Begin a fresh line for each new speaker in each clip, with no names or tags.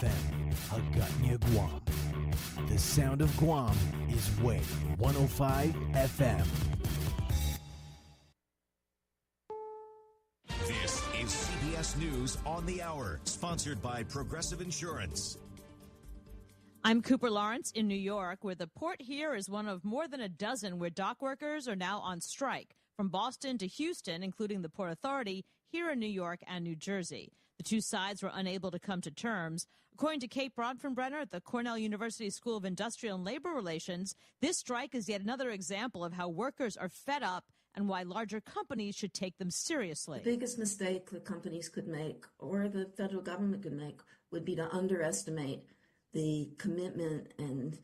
FM, Hagåtña, Guam. The sound of Guam is Wave 105 FM.
This is CBS News on the Hour, sponsored by Progressive Insurance.
I'm Cooper Lawrence in New York, where the port here is one of more than a dozen where dock workers are now on strike, from Boston to Houston, including the Port Authority, here in New York and New Jersey. The two sides were unable to come to terms. According to Kate Brodfenbrenner at the Cornell University School of Industrial and Labor Relations, this strike is yet another example of how workers are fed up and why larger companies should take them seriously.
The biggest mistake that companies could make, or the federal government could make, would be to underestimate the commitment and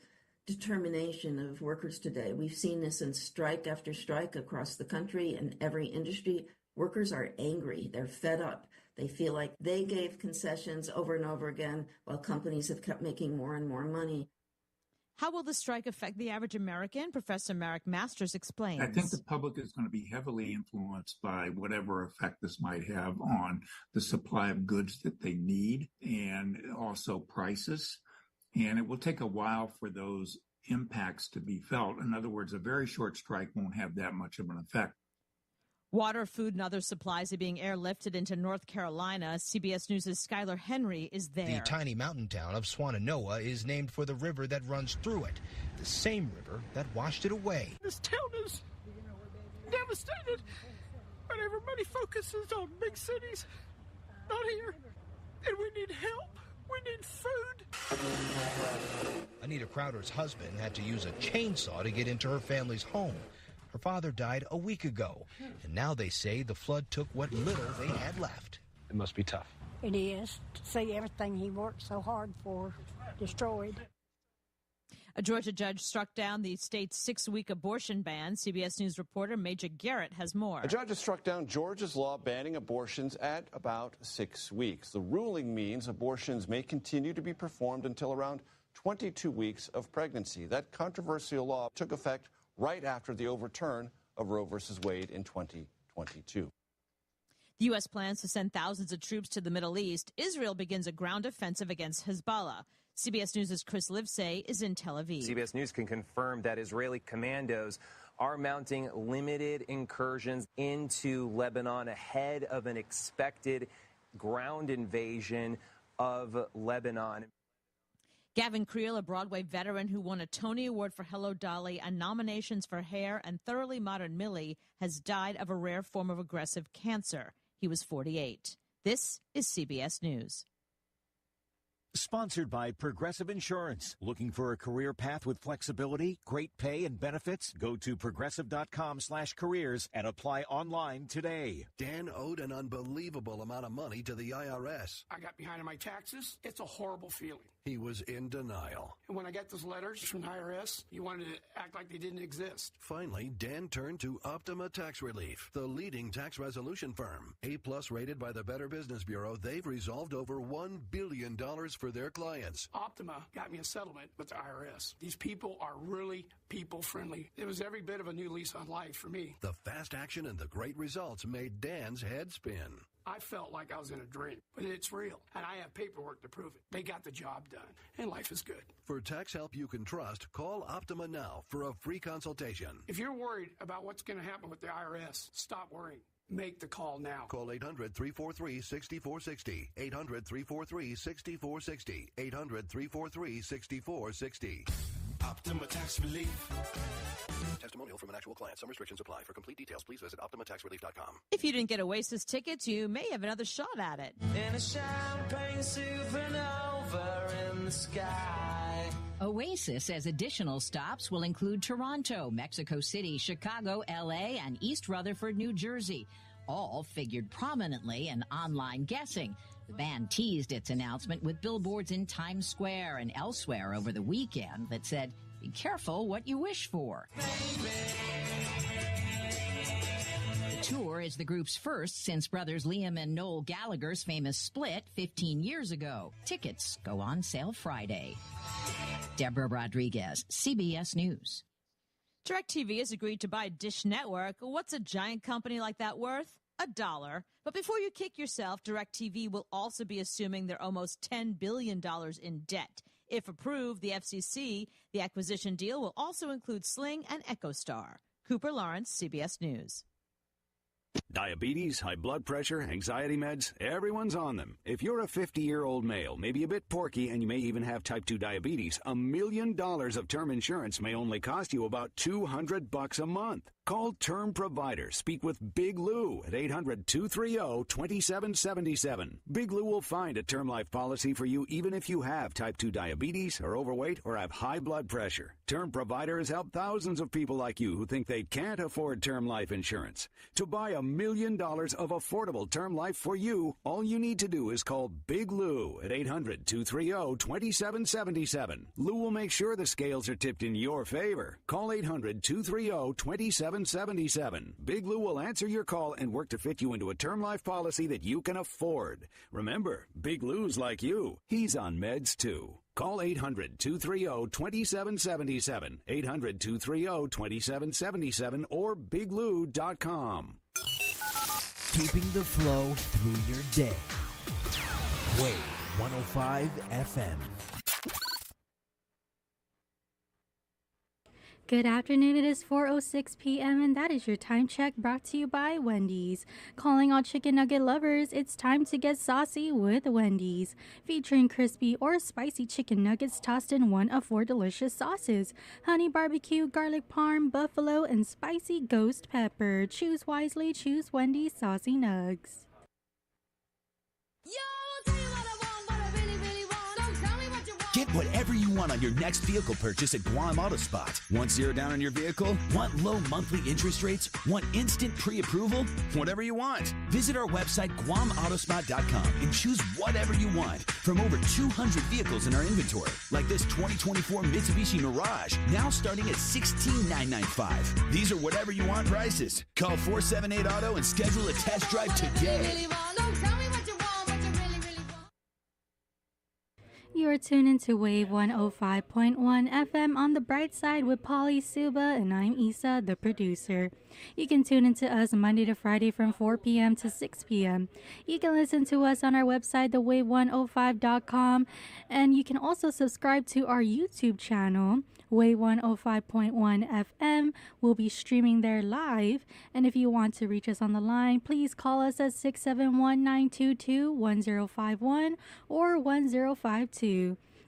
determination of workers today. We've seen this in strike after strike across the country and every industry. Workers are angry. They're fed up. They feel like they gave concessions over and over again while companies have kept making more and more money.
How will the strike affect the average American? Professor Marek Masters explains.
I think the public is going to be heavily influenced by whatever effect this might have on the supply of goods that they need and also prices. And it will take a while for those impacts to be felt. In other words, a very short strike won't have that much of an effect.
Water, food, and other supplies are being airlifted into North Carolina. CBS News' Skylar Henry is there.
The tiny mountain town of Swannanoa is named for the river that runs through it, the same river that washed it away.
This town is devastated, but everybody focuses on big cities, not here. And we need help. We need food.
Anita Crowder's husband had to use a chainsaw to get into her family's home. Her father died a week ago, and now they say the flood took what little they had left.
It must be tough.
It is, to see everything he worked so hard for destroyed.
A Georgia judge struck down the state's 6-week abortion ban. CBS News reporter Major Garrett has more.
A judge has struck down Georgia's law banning abortions at about 6 weeks. The ruling means abortions may continue to be performed until around 22 weeks of pregnancy. That controversial law took effect right after the overturn of Roe v. Wade in 2022.
The U.S. plans to send thousands of troops to the Middle East. Israel begins a ground offensive against Hezbollah. CBS News' Chris Livesay is in Tel Aviv.
CBS News can confirm that Israeli commandos are mounting limited incursions into Lebanon ahead of an expected ground invasion of Lebanon.
Gavin Creel, a Broadway veteran who won a Tony Award for Hello, Dolly and nominations for Hair and Thoroughly Modern Millie, has died of a rare form of aggressive cancer. He was 48. This is CBS News.
Sponsored by Progressive Insurance. Looking for a career path with flexibility, great pay, and benefits? Go to progressive.com/careers and apply online today.
Dan owed an unbelievable amount of money to the IRS.
I got behind on my taxes. It's a horrible feeling.
He was in denial.
And when I got those letters from the IRS, you wanted to act like they didn't exist.
Finally, Dan turned to Optima Tax Relief, the leading tax resolution firm. A-plus rated by the Better Business Bureau, they've resolved over $1 billion for their clients.
Optima got me a settlement with the IRS. These people are really people-friendly. It was every bit of a new lease on life for me.
The fast action and the great results made Dan's head spin.
I felt like I was in a dream, but it's real, and I have paperwork to prove it. They got the job done, and life is good.
For tax help you can trust, call Optima now for a free consultation.
If you're worried about what's going to happen with the IRS, stop worrying. Make the call now.
Call 800-343-6460. 800-343-6460. 800-343-6460.
Optima Tax Relief.
Testimonial from an actual client. Some restrictions apply. For complete details, please visit OptimaTaxRelief.com.
If you didn't get Oasis tickets, you may have another shot at it.
In a champagne supernova in the sky.
Oasis says additional stops will include Toronto, Mexico City, Chicago, L.A., and East Rutherford, New Jersey. All figured prominently in online guessing. The band teased its announcement with billboards in Times Square and elsewhere over the weekend that said, "Be careful what you wish for." The tour is the group's first since brothers Liam and Noel Gallagher's famous split 15 years ago. Tickets go on sale Friday. Deborah Rodriguez, CBS News.
DirecTV has agreed to buy Dish Network. What's a giant company like that worth? $1. But before you kick yourself, DirecTV will also be assuming they're almost $10 billion in debt. If approved, the FCC, the acquisition deal will also include Sling and EchoStar. Cooper Lawrence, CBS News.
Diabetes, high blood pressure, anxiety meds, everyone's on them. If you're a 50-year-old male, maybe a bit porky, and you may even have type 2 diabetes, $1 million of term insurance may only cost you about $200 a month. Call Term Provider. Speak with Big Lou at 800-230-2777. Big Lou will find a term life policy for you even if you have type 2 diabetes, are overweight, or have high blood pressure. Term Provider has helped thousands of people like you who think they can't afford term life insurance. To buy $1 million of affordable term life for you, all you need to do is call Big Lou at 800-230-2777. Lou will make sure the scales are tipped in your favor. Call 800-230-2777. Big Lou will answer your call and work to fit you into a term life policy that you can afford. Remember, Big Lou's like you. He's on meds too. Call 800-230-2777, 800-230-2777, or biglou.com.
Keeping the flow through your day. Wave 105 FM.
Good afternoon, it is 4:06 p.m. and that is your time check brought to you by Wendy's. Calling all chicken nugget lovers, it's time to get saucy with Wendy's. Featuring crispy or spicy chicken nuggets tossed in one of 4 delicious sauces. Honey barbecue, garlic parm, buffalo, and spicy ghost pepper. Choose wisely, choose Wendy's Saucy Nugs.
Get whatever you want on your next vehicle purchase at Guam Auto Spot. Want 0 down on your vehicle? Want low monthly interest rates? Want instant pre-approval? Whatever you want. Visit our website, GuamAutospot.com, and choose whatever you want from over 200 vehicles in our inventory, like this 2024 Mitsubishi Mirage, now starting at $16,995. These are whatever you want prices. Call 478-AUTO and schedule a test drive today.
You are tuned into Wave 105.1 FM on the bright side with Pauly Suba, and I'm Isa, the producer. You can tune into us Monday to Friday from 4 p.m. to 6 p.m. You can listen to us on our website, thewave105.com, and you can also subscribe to our YouTube channel, Wave 105.1 FM. We'll be streaming there live, and if you want to reach us on the line, please call us at 671-922-1051 or 1052.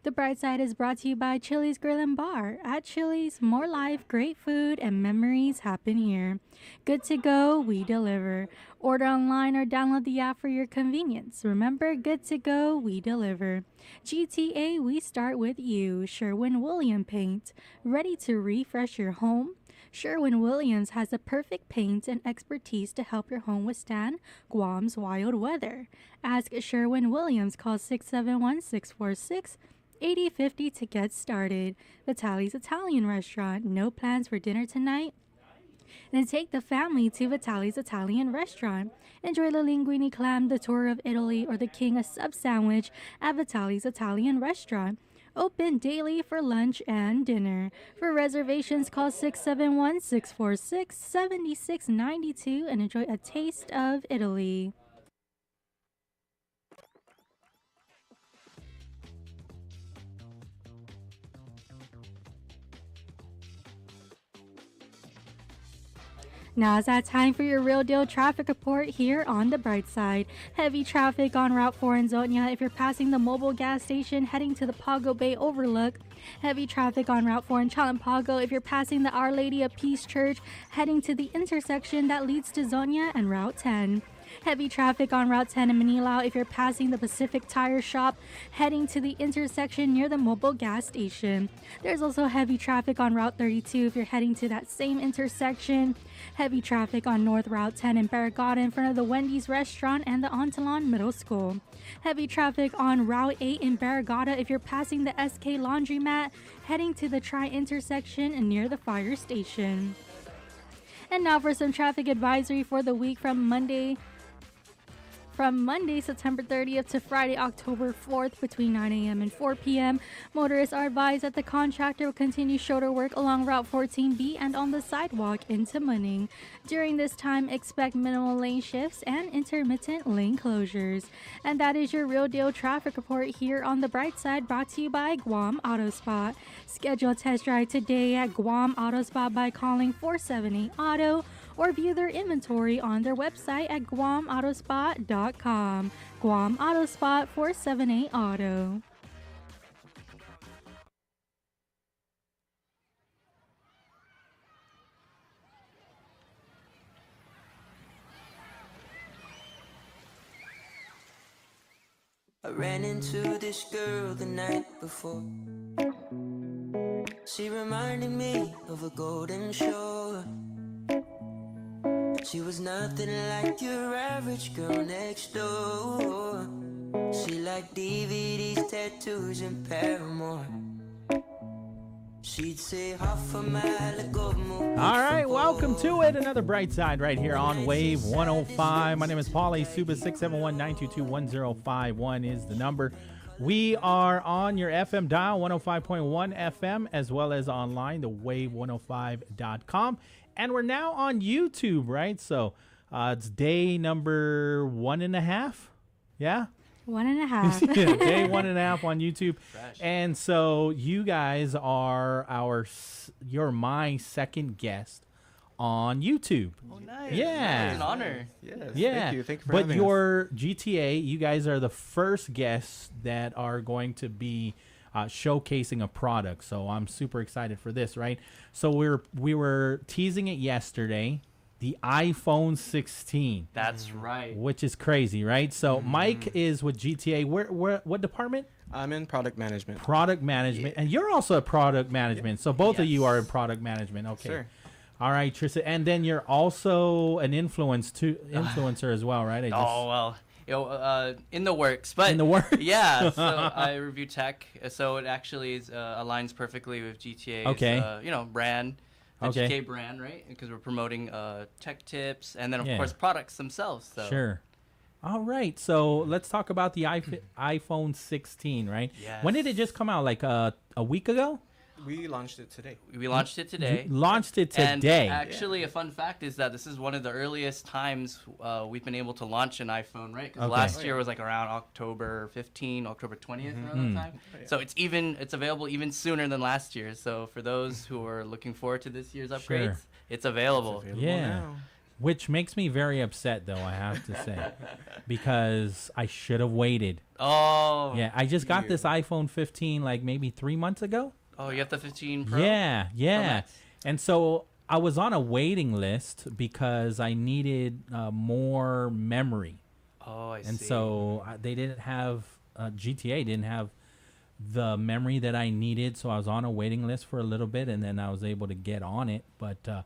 The Bright Side is brought to you by Chili's Grill and Bar. At Chili's, more life, great food, and memories happen here. Good to go, we deliver. Order online or download the app for your convenience. Remember, good to go, we deliver. GTA, we start with you. Sherwin-Williams Paint. Ready to refresh your home? Sherwin-Williams has the perfect paint and expertise to help your home withstand Guam's wild weather. Ask Sherwin-Williams. Call 671-646-8050 to get started. Vitali's Italian Restaurant. No plans for dinner tonight? Then take the family to Vitali's Italian Restaurant. Enjoy the linguine clam, the tour of Italy, or the king a sub sandwich at Vitali's Italian Restaurant. Open daily for lunch and dinner. For reservations, call 671-646-7692 and enjoy a taste of Italy. Now it's that time for your real deal traffic report here on the Bright Side. Heavy traffic on Route 4 in Zonia if you're passing the mobile gas station heading to the Pago Bay Overlook. Heavy traffic on Route 4 in Chalampago if you're passing the Our Lady of Peace Church heading to the intersection that leads to Zonia and Route 10. Heavy traffic on Route 10 in Manilao if you're passing the Pacific Tire Shop heading to the intersection near the mobile gas station. There's also heavy traffic on Route 32 if you're heading to that same intersection. Heavy traffic on North Route 10 in Barragata in front of the Wendy's restaurant and the Ontalon Middle School. Heavy traffic on Route 8 in Barragata if you're passing the SK Laundromat heading to the Tri intersection and near the fire station. And now for some traffic advisory for the week from Monday From Monday, September 30th to Friday, October 4th, between 9 a.m. and 4 p.m., motorists are advised that the contractor will continue shoulder work along Route 14B and on the sidewalk into Munning. During this time, expect minimal lane shifts and intermittent lane closures. And that is your Real Deal traffic report here on The Bright Side, brought to you by Guam Auto Spot. Schedule a test drive today at Guam Auto Spot by calling 478-AUTO or view their inventory on their website at guamautospot.com. Guam Auto Spot, 478-AUTO.
I ran into this girl the night before. She reminded me of a golden shore. She was nothing like your average girl next door. She liked DVDs, tattoos, and Paramore. She'd say half a mile ago.
All right, welcome to it. Another Bright Side right here on Wave 105. My name is Pauly Suba. 671-922-1051 is the number. We are on your FM dial, 105.1 FM, as well as online, the wave105.com. And we're now on YouTube, right? So it's day number 1.5. Yeah?
1.5.
Yeah, day 1.5 on YouTube. Fresh. And so you guys are you're my second guest on YouTube.
Oh, nice.
Yeah.
It's an honor. Yes.
Yeah.
Thank you. Thank you for
but
having
your us. GTA, you guys are the first guests that are going to be showcasing a product. So I'm super excited for this, right? So we were teasing it yesterday, the iPhone 16.
That's right.
Which is crazy, right? So Mike is with GTA. What department?
I'm in product management.
Product management. Yeah. And you're also a product management. Yeah. So both of you are in product management. Okay. Sure. All right, Trisha. And then you're also an influencer as well, right?
In the works. But
in the works?
Yeah. So I review tech. So it actually aligns perfectly with GTA's brand. The GTA brand, right? Because we're promoting tech tips and then, of course, products themselves. So.
Sure. All right. So let's talk about the iPhone 16, right?
Yes.
When did it just come out? Like a week ago?
We launched it today.
And
actually, a fun fact is that this is one of the earliest times we've been able to launch an iPhone, right? Because last year was like around October 15, October 20th around that time. So it's available even sooner than last year. So for those who are looking forward to this year's upgrades, it's available.
Now. Which makes me very upset, though, I have to say, because I should have waited.
Oh.
Yeah, I just got this iPhone 15 like maybe 3 months ago.
Oh, you have the 15 Pro?
Yeah.
Oh, nice.
And so I was on a waiting list because I needed more memory.
Oh, I see.
And so they didn't have, GTA didn't have the memory that I needed. So I was on a waiting list for a little bit, and then I was able to get on it. But I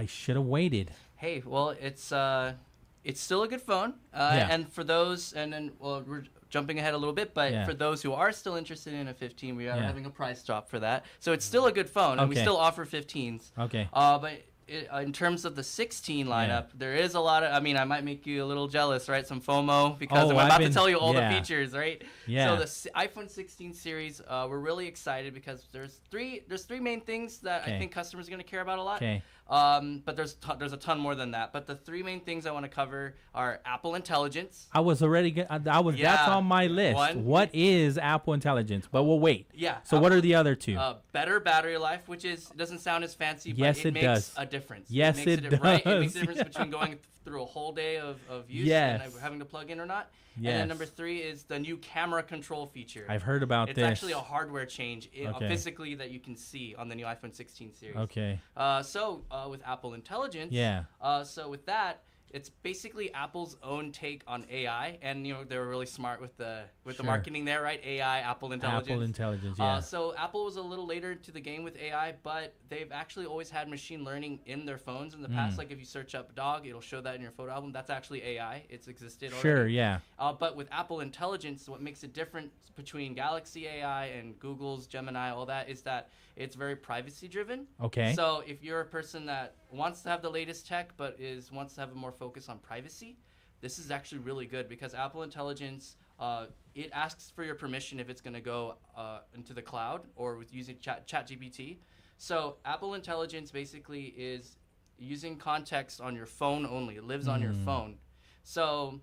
should have waited.
Hey, well, it's still a good phone. And for those, we're jumping ahead a little bit, but for those who are still interested in a 15, we are having a price drop for that. So it's still a good phone, and we still offer 15s.
Okay.
But in terms of the 16 lineup, there is a lot of, I might make you a little jealous, right? Some FOMO, because I'm about to tell you all the features, right?
Yeah.
So the iPhone 16 series, we're really excited because there's three main things that I think customers are going to care about a lot.
Okay.
But there's a ton more than that. But the three main things I want to cover are Apple Intelligence.
That's on my list. What is Apple Intelligence? But we'll wait.
Yeah.
So what are the other two?
Better battery life, which doesn't sound as fancy, but it makes a difference.
Yes, it does.
Right? It makes a difference between going through a whole day of use and having to plug in or not.
Yes.
And then number 3 is the new camera control feature.
I've heard about this.
It's actually a hardware change physically that you can see on the new iPhone 16 series.
Okay.
So with Apple Intelligence, so with that, it's basically Apple's own take on AI, and they were really smart with the marketing there, right? AI, Apple Intelligence.
Apple Intelligence, yeah.
So Apple was a little later to the game with AI, but they've actually always had machine learning in their phones in the past. Like if you search up dog, it'll show that in your photo album. That's actually AI. It's existed already.
Sure, yeah.
But with Apple Intelligence, what makes it different between Galaxy AI and Google's Gemini, all that, is that it's very privacy driven.
Okay.
So if you're a person that wants to have the latest tech but wants to have a more focus on privacy, this is actually really good because Apple Intelligence, it asks for your permission if it's going to go into the cloud or with using ChatGPT. So Apple Intelligence basically is using context on your phone only. It lives on your phone. So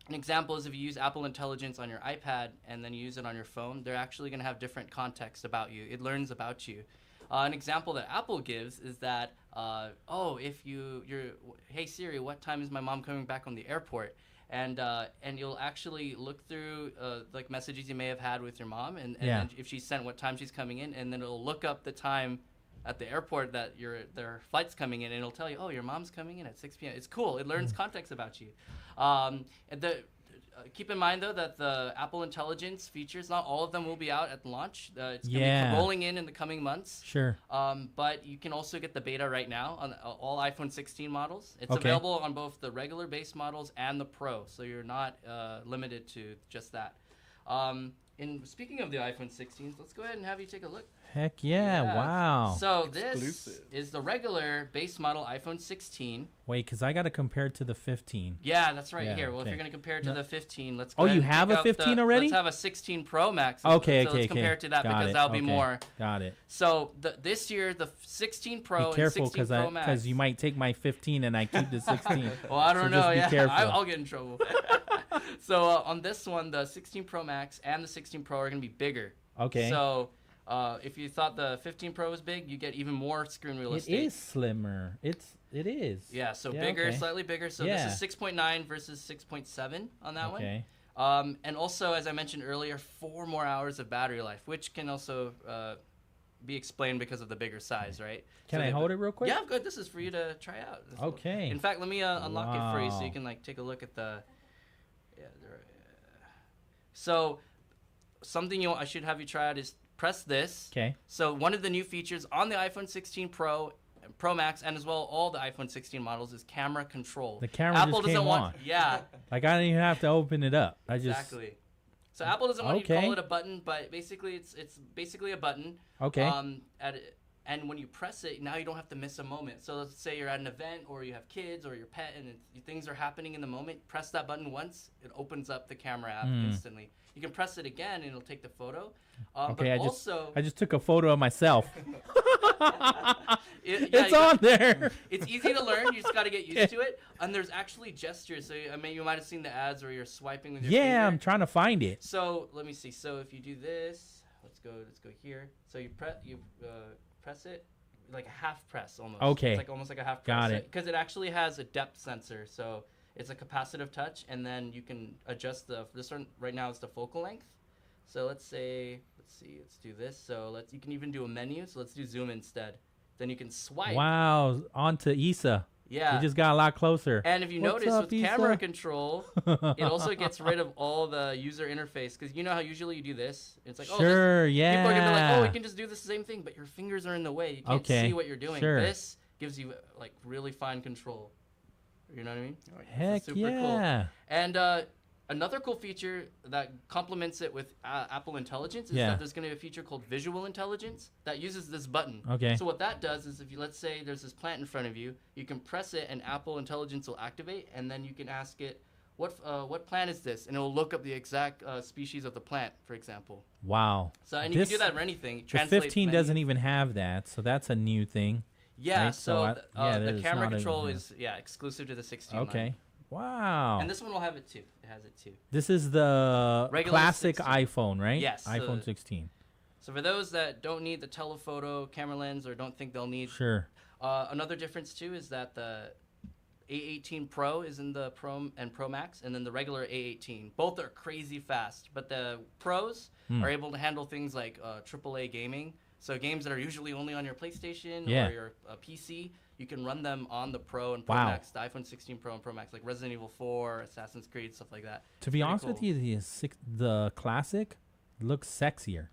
an example is if you use Apple Intelligence on your iPad and then you use it on your phone, they're actually going to have different context about you. It learns about you. An example that Apple gives is that, if hey Siri, what time is my mom coming back from the airport? And you'll actually look through like messages you may have had with your mom, and then if she sent what time she's coming in, and then it'll look up the time at the airport that their flight's coming in, and it'll tell you, oh, your mom's coming in at 6 p.m. It's cool. It learns context about you. Keep in mind, though, that the Apple Intelligence features, not all of them will be out at launch. It's going to be rolling in the coming months.
Sure.
But you can also get the beta right now on all iPhone 16 models. It's available on both the regular base models and the Pro, so you're not limited to just that. And speaking of the iPhone 16s, let's go ahead and have you take a look.
Heck yeah. Wow.
So this is the regular base model iPhone 16.
Wait, because I got to compare it to the 15.
Yeah, that's right here. Well, if you're going to compare it to the 15, let's go
Oh,
ahead
you
and
have
pick
a
up
15 already?
Let's have a 16 Pro Max.
Okay,
let's compare it to that because that'll be more.
Got it.
So this year, the 16 Pro
be careful,
and 16 Pro Max.
because you might take my 15 and I keep the 16.
Well, I don't know.
Just be careful.
I'll get in trouble. So on this one, the 16 Pro Max and the 16 Pro are going to be bigger.
Okay.
So if you thought the 15 Pro was big, you get even more screen real estate.
It is slimmer. It is.
Yeah, so bigger, slightly bigger. So this is 6.9 versus 6.7 on that one. And also, as I mentioned earlier, 4 more hours of battery life, which can also be explained because of the bigger size, right?
Can I hold it real quick?
Yeah, good. This is for you to try out.
Okay.
In fact, let me unlock it for you so you can take a look at the. So something I should have you try out is press this.
Okay.
So one of the new features on the iPhone 16 Pro, Pro Max, and as well all the iPhone 16 models is camera control.
The camera
Apple
just
doesn't
came
want,
on.
Yeah.
Like I don't even have to open it up.
Exactly. So Apple doesn't want you to call it a button, but basically it's basically a button.
Okay.
And when you press it, now you don't have to miss a moment. So let's say you're at an event or you have kids or your pet and things are happening in the moment. Press that button once, it opens up the camera app instantly. You can press it again and it'll take the photo.
Okay,
but
I just took a photo of myself.
It's
on there.
It's easy to learn. You just got to get used to it. And there's actually gestures. So you might have seen the ads where you're swiping with your finger.
I'm trying to find it.
So let me see. So if you do this, let's go here. So you press it like a half press almost.
Okay.
It's like almost like a half press.
Got it.
Because it actually has a depth sensor. So it's a capacitive touch, and then you can adjust this one right now is the focal length. So let's do this. So you can even do a menu. So let's do zoom instead. Then you can swipe.
Wow, onto Issa.
Yeah.
We just got a lot closer.
And if you notice with camera control, it also gets rid of all the user interface. Because you know how usually you do this? It's like, people are going to be like, we can just do the same thing, but your fingers are in the way. You can't see what you're doing.
Sure.
This gives you like really fine control. You know what I mean?
Heck
super
yeah.
cool. And another cool feature that complements it with Apple Intelligence is that there's going to be a feature called Visual Intelligence that uses this button.
Okay.
So what that does is let's say there's this plant in front of you, you can press it and Apple Intelligence will activate, and then you can ask it, what plant is this? And it will look up the exact species of the plant, for example.
Wow.
So you can do that for anything.
The 15 doesn't even have that, so that's a new thing.
Yeah,
right?
so the camera control is exclusive to the 16
Okay.
line.
Wow.
And this one will have it too. It has it too.
This is the
Regular
classic
16.
iPhone, right?
Yes.
iPhone 16.
So for those that don't need the telephoto camera lens or don't think they'll need...
Sure.
Another difference too is that the A18 Pro is in the Pro and Pro Max, and then the regular A18. Both are crazy fast, but the Pros are able to handle things like AAA gaming. So games that are usually only on your PlayStation or your PC, you can run them on the Pro and Pro Max, the iPhone 16 Pro and Pro Max, like Resident Evil 4, Assassin's Creed, stuff like that.
To be honest with you, the classic looks sexier.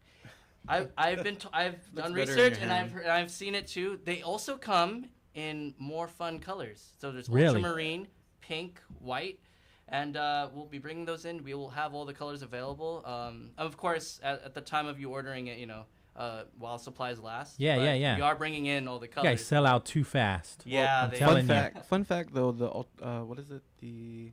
I've done research and I've seen it too. They also come in more fun colors. So there's ultramarine, pink, white, and we'll be bringing those in. We will have all the colors available. Of course, at the time of you ordering it, while supplies last.
Yeah.
We are bringing in all the colors.
You guys sell out too fast.
Yeah.
I'm telling you.
Fun fact though, the what is it? The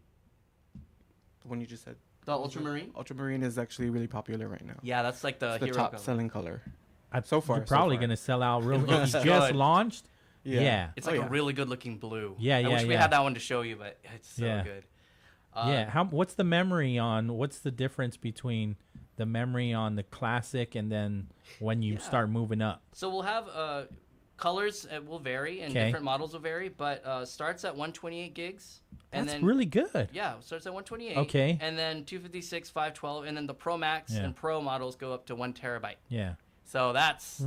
the one you just said.
The ultramarine?
Ultramarine is actually really popular right now.
Yeah, that's like the
It's the
hero
top
color.
selling color.
So far, you're probably going to sell out real. If you just launched. Yeah.
It's like a really good looking blue.
Yeah,
I wish we had that one to show you, but it's so good.
What's the memory on? What's the difference between the memory on the classic and then when you start moving up?
So we'll have colors will vary and different models will vary, but starts at 128 gigs. And
That's
then,
really good.
Yeah, starts at 128.
Okay.
And then 256, 512, and then the Pro Max and Pro models go up to 1 terabyte.
Yeah.
So that's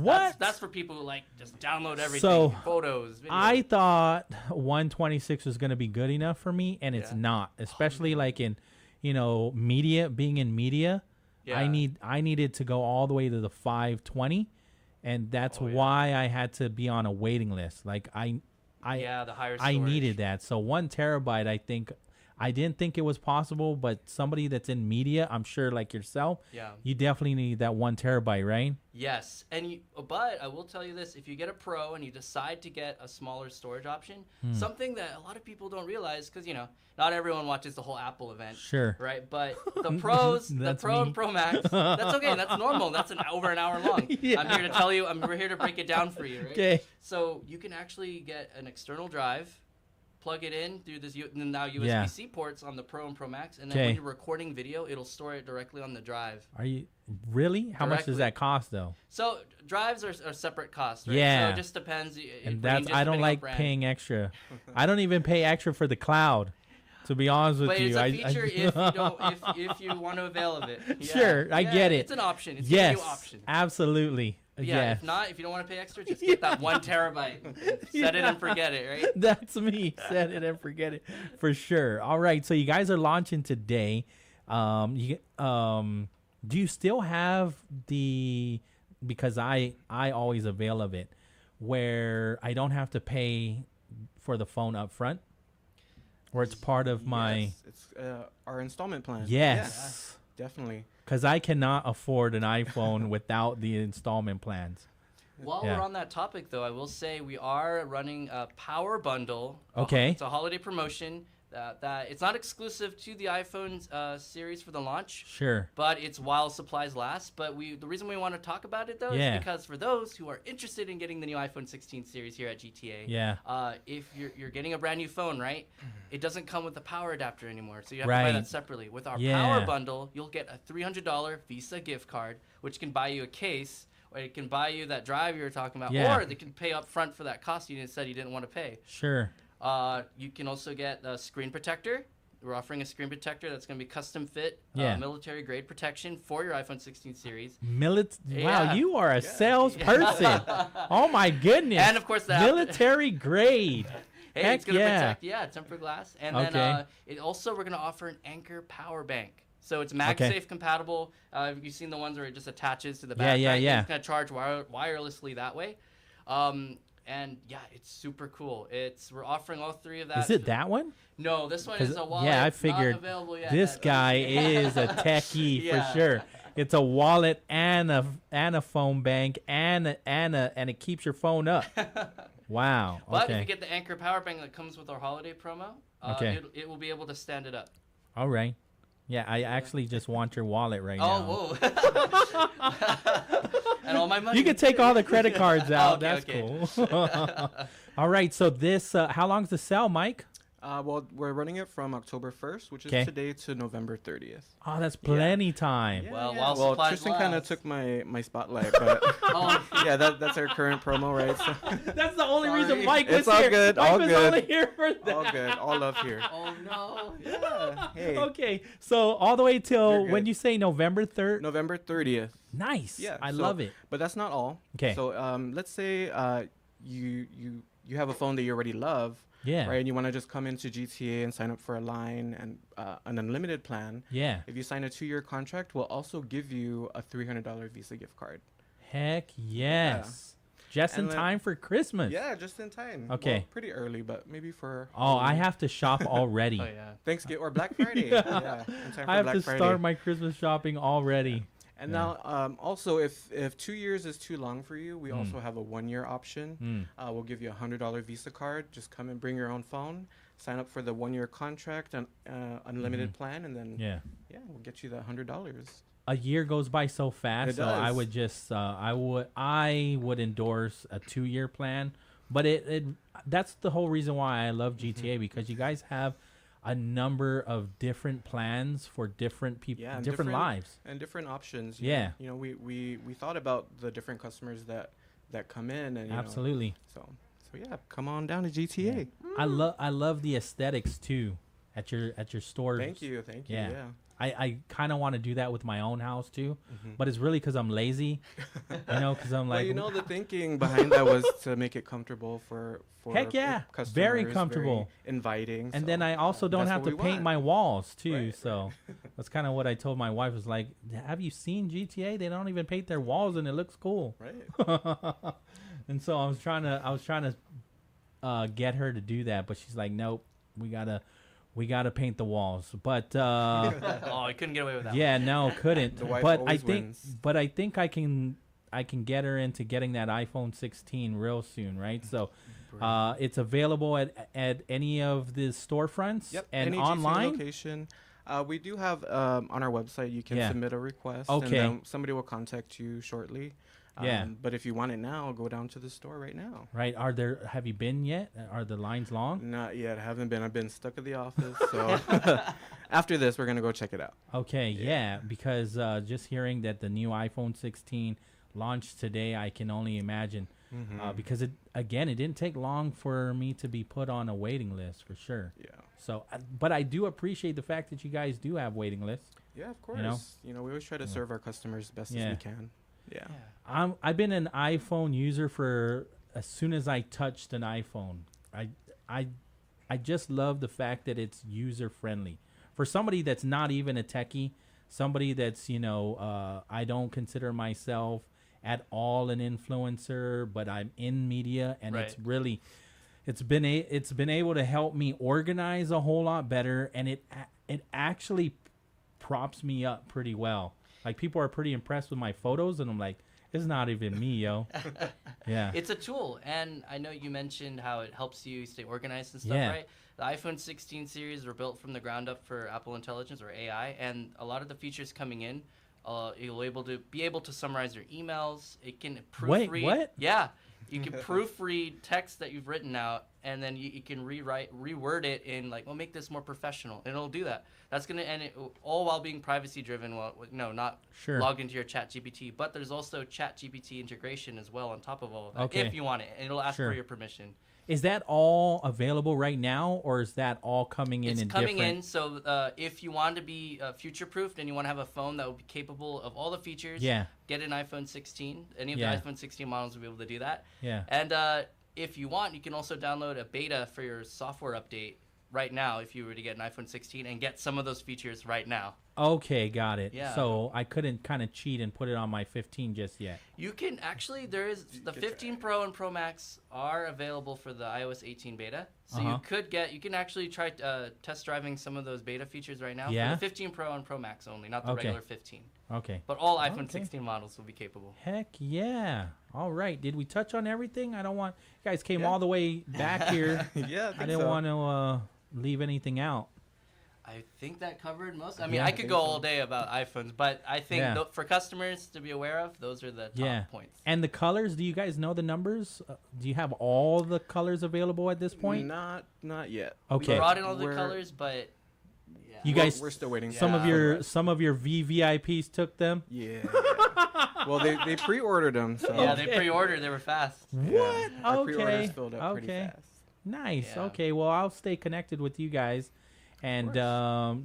for people who like just download everything,
So
photos, videos.
I thought 126 was going to be good enough for me, and it's not. Especially like in, media, being in media.
Yeah.
I needed to go all the way to the 520, and that's why I had to be on a waiting list. Like the higher storage. I needed that. So 1 terabyte, I didn't think it was possible, but somebody that's in media, I'm sure like yourself, you definitely need that 1 terabyte, right?
Yes, but I will tell you this: if you get a Pro and you decide to get a smaller storage option, something that a lot of people don't realize, because not everyone watches the whole Apple event,
sure,
right? But the Pros, the Pro and Pro Max, that's okay, that's normal. That's over an hour long. I'm here to tell you, we're here to break it down for you, right?
Okay.
So you can actually get an external drive, plug it in through this now USB-C ports on the Pro and Pro Max, and then when you're recording video, it'll store it directly on the drive.
Are you really? How much does that cost though?
So drives are separate costs, right?
Yeah.
So it just depends.
And I don't like paying extra. I don't even pay extra for the cloud, to be honest with you.
But it's a feature if you want to avail of it. Yeah.
Sure, I get it.
It's an option. It's
yes,
a new option.
Absolutely.
Yeah, if you don't want to pay extra, just get that 1 terabyte. Set it and forget it, right?
That's me. Set it and forget it. For sure. All right, so you guys are launching today. Do you still have because I always avail of it, where I don't have to pay for the phone up front? Where it's part of my...
It's our installment plan.
Yes.
Yeah, definitely.
Because I cannot afford an iPhone without the installment plans.
While we're on that topic, though, I will say we are running a power bundle.
Okay.
It's a holiday promotion that it's not exclusive to the iPhone series for the launch.
Sure.
But it's while supplies last. But the reason we want to talk about it, though, is because for those who are interested in getting the new iPhone 16 series here at GTA, if you're getting a brand new phone, right, it doesn't come with a power adapter anymore. So you have to buy that separately. With our power bundle, you'll get a $300 Visa gift card, which can buy you a case, or it can buy you that drive you were talking about, or they can pay up front for that cost you said you didn't want to pay.
Sure.
You can also get a screen protector. We're offering a screen protector that's going to be custom fit, military grade protection for your iPhone 16 series.
Wow, you are a salesperson. Oh my goodness.
And of course,
military grade.
Hey, it's going to protect, tempered glass. And then we're going to offer an Anchor power bank. So it's MagSafe compatible. You've seen the ones where it just attaches to the back.
Yeah.
It's going to charge wirelessly that way. And it's super cool. We're offering all three of that.
Is it that one?
No, this one is a wallet.
Yeah, I figured
not available yet.
This guy is a techie for sure. It's a wallet and a phone bank and it keeps your phone up. Wow.
But if you get the Anchor power bank that comes with our holiday promo, it will be able to stand it up.
All right. Yeah, I actually just want your wallet right
now.
Whoa.
And all my money.
You can take all the credit cards out. That's
cool.
All right, so this, how long's the sale, Mike?
Well, we're running it from October 1st, which is today, to November 30th.
Oh, that's plenty time.
Well,
Tristan kind of took my spotlight, but that's our current promo, right? So
that's the only reason Mike was
here. It's all good.
Mike
all
was
good.
only here for that.
All good. All love here.
Oh no.
Yeah. Hey.
Okay, so all the way till when you say November 3rd?
November 30th.
Nice.
Yeah.
I love it.
But that's not all.
Okay.
So let's say you have a phone that you already love.
Yeah.
Right. And you want to just come into GTA and sign up for a line and an unlimited plan.
Yeah.
If you sign a 2-year contract, we'll also give you a $300 Visa gift card.
Heck yes. Yeah. Just in time for Christmas.
Yeah, just in time.
Okay.
Well, pretty early, but maybe for.
Oh, I have to shop already.
Oh yeah. Thanksgiving or Black Friday.
In
time for
I have
Black
to
Friday.
start my Christmas shopping already.
Yeah. And now, also, if 2 years is too long for you, we also have a 1-year option. We'll give you a $100 Visa card. Just come and bring your own phone. sign up for the 1-year contract and unlimited plan, and then we'll get you the $100.
A year goes by so fast,
It
so I
does.
would just I would endorse a 2-year plan. But it that's the whole reason why I love GTA, because you guys have a number of different plans for different people,
and
different lives,
and different options.
Yeah.
You know, we thought about the different customers that come in, and
Absolutely.
So yeah, come on down to GTA.
I love the aesthetics too at your stores.
Thank you. Yeah.
I kind of want to do that with my own house too, but it's really because I'm lazy, because I'm like.
Well, the thinking behind that was to make it comfortable for
Heck yeah,
customers,
very comfortable,
very inviting.
And
so
then I also don't
that's
have
what
to
we
paint
want.
my walls too.
Right,
so that's kind of what I told my wife, was like, have you seen GTA? They don't even paint their walls and it looks cool.
Right.
And so I was trying to get her to do that, but she's like, nope, we gotta paint the walls. But
oh, I couldn't get away with that.
Yeah, no, couldn't.
The wife
but
always wins.
But I think I can get her into getting that iPhone 16 real soon, right? So it's available at any of the storefronts and
any
online.
GTA location. We do have on our website, you can submit a request.
Okay.
And then somebody will contact you shortly.
Yeah.
But if you want it now, go down to the store right now.
Right. Have you been yet? Are the lines long?
Not yet. I haven't been. I've been stuck at the office. So after this, we're going to go check it out.
Okay. Yeah. Because just hearing that the new iPhone 16 launched today, I can only imagine. Because it didn't take long for me to be put on a waiting list for sure.
Yeah.
So, but I do appreciate the fact that you guys do have waiting lists.
Yeah, of course. We always try to serve our customers as best as we can. Yeah.
I've been an iPhone user for as soon as I touched an iPhone. I just love the fact that it's user friendly. For somebody that's not even a techie, somebody that's I don't consider myself at all an influencer, but I'm in media, and
Right.
it's been able to help me organize a whole lot better, and it actually props me up pretty well. Like, people are pretty impressed with my photos, and I'm like, it's not even me, yo. Yeah.
It's a tool, and I know you mentioned how it helps you stay organized and stuff,
Yeah.
right? The iPhone 16 series were built from the ground up for Apple Intelligence, or AI, and a lot of the features coming in, you'll be able to summarize your emails. It can proofread.
Wait, what?
Yeah. You can proofread text that you've written out, and then you can reword it in make this more professional, and it'll do that. That's all while being privacy driven. Not
Sure.
logged into your ChatGPT, but there's also ChatGPT integration as well on top of all of that,
Okay.
if you want it, and it'll ask
Sure.
for your permission.
Is that all available right now, or is that all coming in?
It's coming
different?
in, so if you want to be future-proofed and you want to have a phone that will be capable of all the features, get an iPhone 16. Any of the iPhone 16 models will be able to do that.
Yeah.
And if you want, you can also download a beta for your software update right now if you were to get an iPhone 16 and get some of those features right now.
Okay, got it.
Yeah.
So I couldn't kind of cheat and put it on my 15 just yet.
You can actually, the 15 Pro and Pro Max are available for the iOS 18 beta. So you can actually try test driving some of those beta features right now for the 15 Pro and Pro Max only, not the regular 15.
Okay.
But all iPhone 16 models will be capable.
Heck yeah. All right. Did we touch on everything? I don't want, you guys came all the way back here.
Yeah,
I didn't want to leave anything out.
I think that covered most. I mean, I could go all day about iPhones, but I think for customers to be aware of, those are the top points.
And the colors, do you guys know the numbers? Do you have all the colors available at this point?
Not yet.
Okay.
We brought in all the colors, but
you guys,
we're still waiting.
Some of your VVIPs took them.
Yeah. Well, they pre-ordered them. So.
Yeah, they pre-ordered. They were fast.
What?
Our pre-orders filled up pretty fast.
Nice.
Yeah.
Okay. Well, I'll stay connected with you guys, and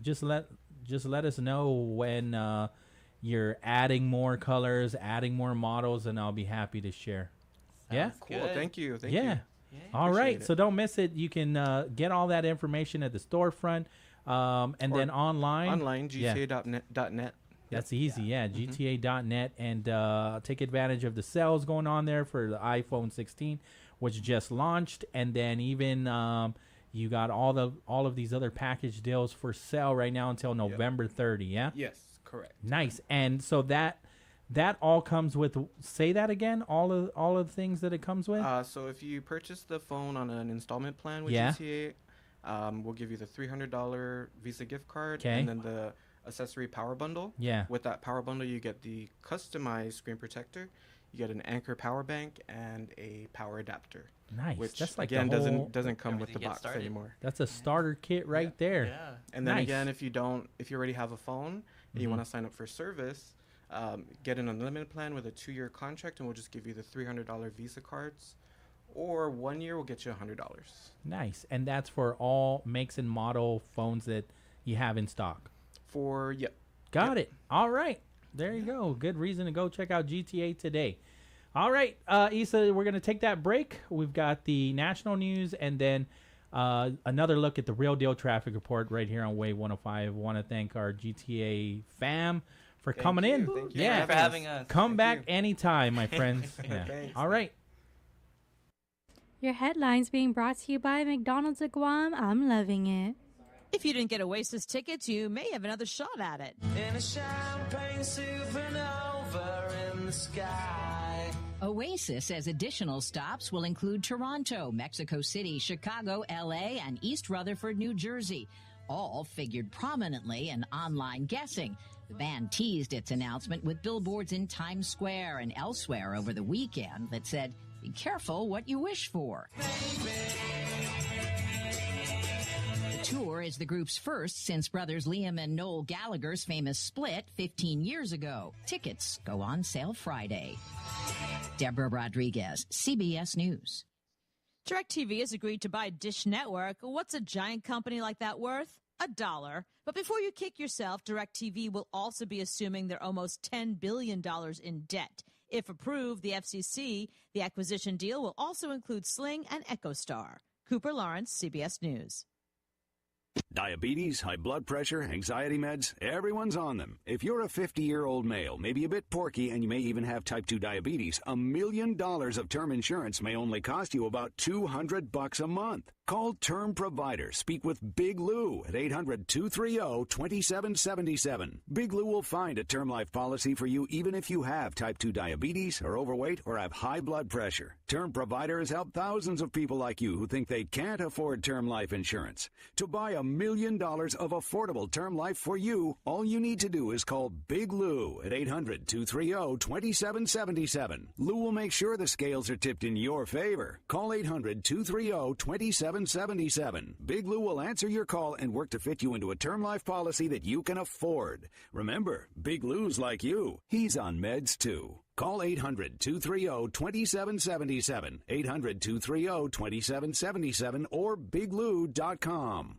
just let us know when you're adding more colors, adding more models, and I'll be happy to share.
Sounds
Cool.
good.
Thank you.
Yeah. All right. So don't miss it. You can get all that information at the storefront, and then online.
Online, GTA.net.
That's easy, GTA.net, and take advantage of the sales going on there for the iPhone 16, which just launched, and then even you got all of these other package deals for sale right now until November 30. Yeah.
Yes, correct.
Nice, and so that all comes with. Say that again. All of the things that it comes with.
So if you purchase the phone on an installment plan with
Yeah.
GTA. We'll give you the $300 Visa gift card,
Okay.
and then the accessory power bundle.
Yeah.
With that power bundle, you get the customized screen protector, you get an Anchor power bank, and a power adapter.
Nice.
Which
That's like
again
the whole,
doesn't come with the box anymore.
That's a starter kit right there.
Yeah.
And then
Nice.
again, if you already have a phone and you
Mhm.
want to sign up for service, get an unlimited plan with a 2-year contract, and we'll just give you the $300 Visa cards. Or 1 year will get you $100.
Nice. And that's for all makes and model phones that you have in stock. Got it. All right. There you go. Good reason to go check out GTA today. All right, Issa, we're going to take that break. We've got the national news and then another look at the Real Deal Traffic Report right here on Wave 105. Want to thank our GTA fam for coming in.
Thank you for having us.
Come back anytime, my friends. Yeah. All right.
Your headlines being brought to you by McDonald's of Guam. I'm loving it.
If you didn't get Oasis tickets, you may have another shot at it.
In a champagne supernova in the sky.
Oasis says additional stops will include Toronto, Mexico City, Chicago, LA, and East Rutherford, New Jersey. All figured prominently in online guessing. The band teased its announcement with billboards in Times Square and elsewhere over the weekend that said, "Be careful what you wish for." The tour is the group's first since brothers Liam and Noel Gallagher's famous split 15 years ago. Tickets go on sale Friday. Deborah Rodriguez, CBS News.
DirecTV has agreed to buy Dish Network. What's a giant company like that worth? $1. But before you kick yourself, DirecTV will also be assuming they're almost $10 billion in debt. If approved, the FCC, the acquisition deal will also include Sling and EchoStar. Cooper Lawrence, CBS News.
Diabetes, high blood pressure, anxiety meds, everyone's on them. If you're a 50-year-old male, maybe a bit porky, and you may even have type 2 diabetes, $1 million of term insurance may only cost you about $200 a month. Call Term Provider. Speak with Big Lou at 800-230-2777. Big Lou will find a term life policy for you even if you have type 2 diabetes, are overweight, or have high blood pressure. Term Provider has helped thousands of people like you who think they can't afford term life insurance. To buy $1 million of affordable term life for you, all you need to do is call Big Lou at 800-230-2777. Lou will make sure the scales are tipped in your favor. Call 800-230-2777. Big Lou will answer your call and work to fit you into a term life policy that you can afford. Remember, Big Lou's like you. He's on meds too. Call 800-230-2777, 800-230-2777, or biglou.com.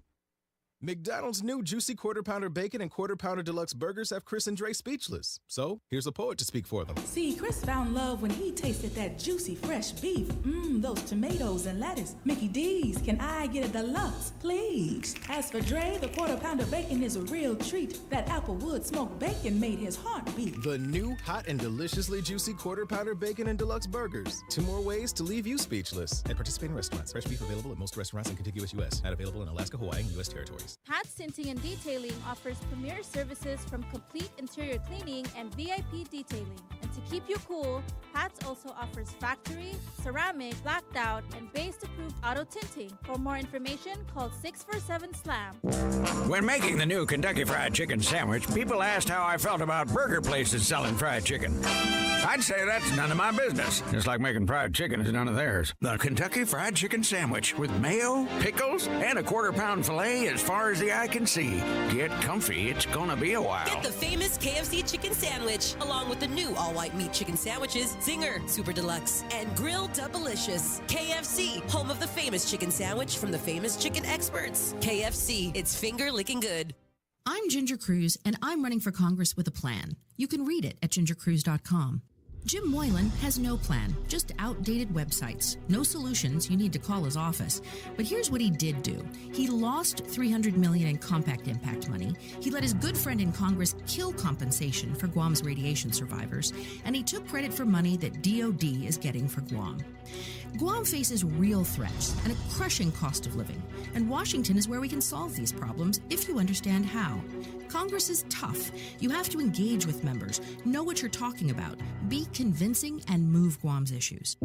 McDonald's new Juicy Quarter Pounder Bacon and Quarter Pounder Deluxe Burgers have Chris and Dre speechless. So, here's a poet to speak for them.
See, Chris found love when he tasted that juicy, fresh beef. Those tomatoes and lettuce. Mickey D's, can I get a deluxe, please? As for Dre, the Quarter Pounder Bacon is a real treat. That Applewood smoked bacon made his heart beat.
The new, hot, and deliciously juicy Quarter Pounder Bacon and Deluxe Burgers. 2 more ways to leave you speechless. At participating restaurants. Fresh beef available at most restaurants in contiguous U.S. Not available in Alaska, Hawaii, and U.S. territories.
Pat's Tinting and Detailing offers premier services from complete interior cleaning and VIP detailing. And to keep you cool, Pat's also offers factory, ceramic, blacked out, and base-approved auto tinting. For more information, call 647-SLAM.
When making the new Kentucky Fried Chicken sandwich, people asked how I felt about burger places selling fried chicken. I'd say that's none of my business, just like making fried chicken is none of theirs. The Kentucky Fried Chicken sandwich with mayo, pickles, and a quarter-pound filet as far as the eye can see. Get comfy, it's gonna be a while.
Get the famous KFC chicken sandwich, along with the new all-white meat chicken sandwiches, Zinger, Super Deluxe, and Grilled Doublicious. KFC, home of the famous chicken sandwich from the famous chicken experts. KFC, it's finger-licking good.
I'm Ginger Cruz, and I'm running for Congress with a plan. You can read it at gingercruz.com. Jim Moylan has no plan, just outdated websites. No solutions, you need to call his office. But here's what he did do. He lost $300 million in compact impact money. He let his good friend in Congress kill compensation for Guam's radiation survivors. And he took credit for money that DOD is getting for Guam. Guam faces real threats and a crushing cost of living. And Washington is where we can solve these problems if you understand how. Congress is tough. You have to engage with members, know what you're talking about, be convincing, and move Guam's issues.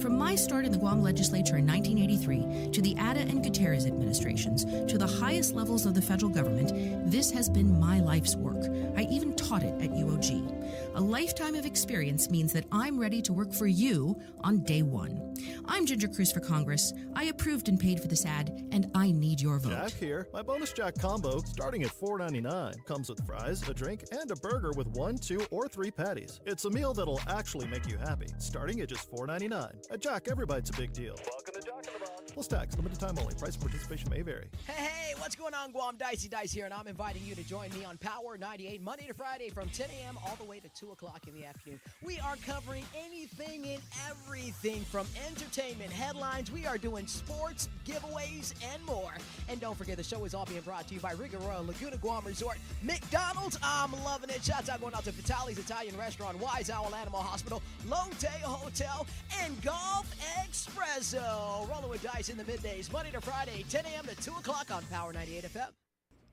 From my start in the Guam legislature in 1983 to the Ada and Gutierrez administrations to the highest levels of the federal government, this has been my life's work. I even taught it at UOG. A lifetime of experience means that I'm ready to work for you on day one. I'm Ginger Cruz for Congress. I approved and paid for this ad, and I need your vote.
Jack here. My bonus Jack combo, starting at $4.99, comes with fries, a drink, and a burger with 1, 2, or 3 patties. It's a meal that'll actually make you happy, starting at just $4.99. At Jack, every bite's a big deal. Welcome to Jack in the Box. Plus tax, limited time only. Price and participation may vary.
Hey, what's going on, Guam? Dicey Dice here, and I'm inviting you to join me on Power 98 Monday to Friday from 10 a.m. all the way to 2 o'clock in the afternoon. We are covering anything and everything from entertainment, headlines. We are doing sports, giveaways, and more. And don't forget, the show is all being brought to you by Riga Royal Laguna Guam Resort, McDonald's. I'm loving it. Shouts out going out to Vitali's Italian Restaurant, Wise Owl Animal Hospital, Lotte Hotel, and Golf Espresso. Rolling with Dice in the middays, Monday to Friday, 10 a.m. to 2 o'clock on Power 98 FM.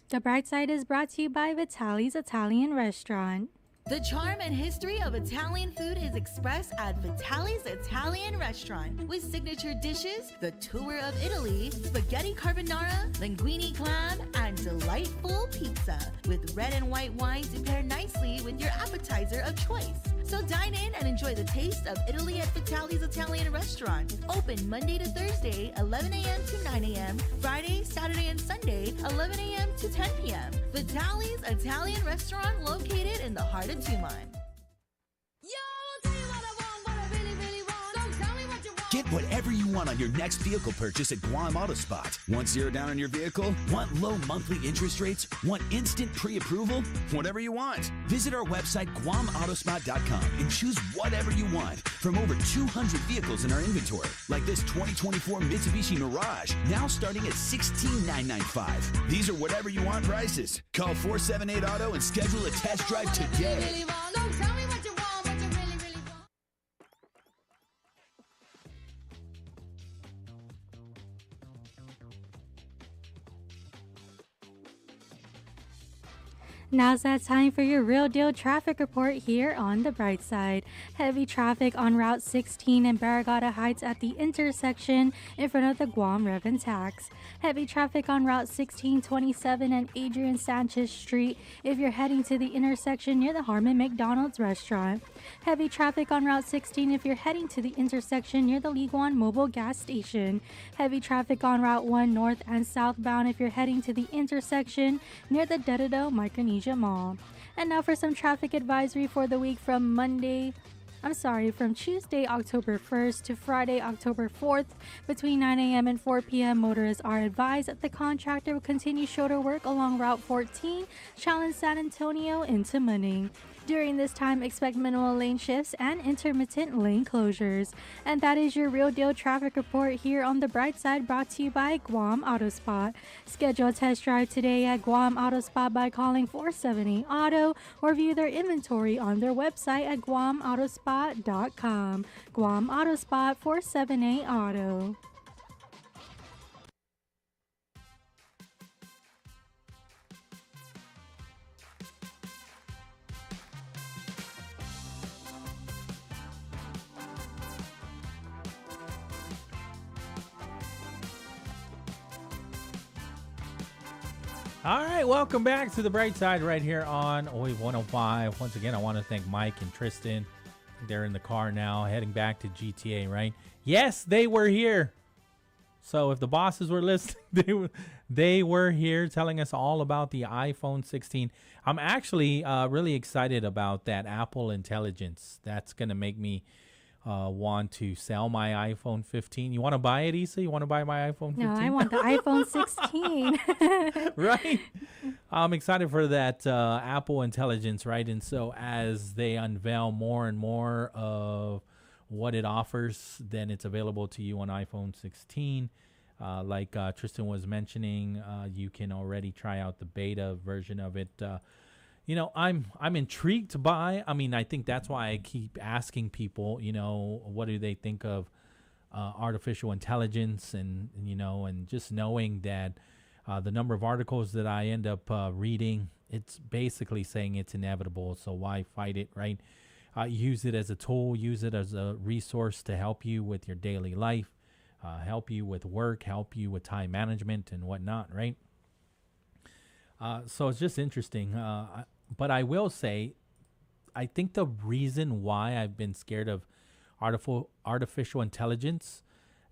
The Bright Side is brought to you by Vitali's Italian Restaurant.
The charm and history of Italian food is expressed at Vitali's Italian Restaurant with signature dishes, the tour of Italy, spaghetti carbonara, linguine clam, and delightful pizza with red and white wines to pair nicely with your appetizer of choice. So dine in and enjoy the taste of Italy at Vitali's Italian Restaurant. Open Monday to Thursday, 11 a.m. to 9 a.m., Friday, Saturday, and Sunday, 11 a.m. to 10 p.m. Vitali's Italian Restaurant located in the heart of Tumon.
Get whatever you want on your next vehicle purchase at Guam Auto Spot. Want zero down on your vehicle? Want low monthly interest rates? Want instant pre-approval? Whatever you want. Visit our website, GuamAutospot.com, and choose whatever you want from over 200 vehicles in our inventory, like this 2024 Mitsubishi Mirage, now starting at $16,995. These are whatever you want prices. Call 478-AUTO and schedule a test drive today.
Now's that time for your real deal traffic report here on the Bright Side. Heavy traffic on Route 16 in Barragata Heights at the intersection in front of the Guam Rev and Tax. Heavy traffic on Route 1627 and Adrian Sanchez Street if you're heading to the intersection near the Harmon McDonald's restaurant. Heavy traffic on Route 16 if you're heading to the intersection near the Liguan Mobile gas station. Heavy traffic on Route 1 north and southbound if you're heading to the intersection near the Dededo Micronesia Mall. And now for some traffic advisory for the week from Tuesday, October 1st to Friday, October 4th. Between 9 a.m. and 4 p.m., motorists are advised that the contractor will continue shoulder work along Route 14, Challenge San Antonio into Munning. During this time, expect minimal lane shifts and intermittent lane closures. And that is your real deal traffic report here on the Bright Side, brought to you by Guam Auto Spot. Schedule a test drive today at Guam Auto Spot by calling 478-AUTO or view their inventory on their website at guamautospot.com. Guam Auto Spot, 478-AUTO.
All right, welcome back to the Bright Side right here on Wave 105. Once again, I want to thank Mike and Tristan. They're in the car now, heading back to GTA, right? Yes, they were here. So if the bosses were listening, they were here telling us all about the iPhone 16. I'm actually really excited about that Apple Intelligence. That's going to make me want to sell my iPhone 15. You want to buy it, Issa? You want to buy my iPhone 15?
No, I want the iPhone 16.
Right? I'm excited for that Apple Intelligence, right? And so as they unveil more and more of what it offers, then it's available to you on iPhone 16. Like Tristan was mentioning, you can already try out the beta version of it. I'm intrigued by. I mean, I think that's why I keep asking people, what do they think of artificial intelligence, and just knowing that the number of articles that I end up reading, it's basically saying it's inevitable. So why fight it, right? use it as a tool, use it as a resource to help you with your daily life, help you with work, help you with time management and whatnot, right? So it's just interesting. But I will say, I think the reason why I've been scared of artificial intelligence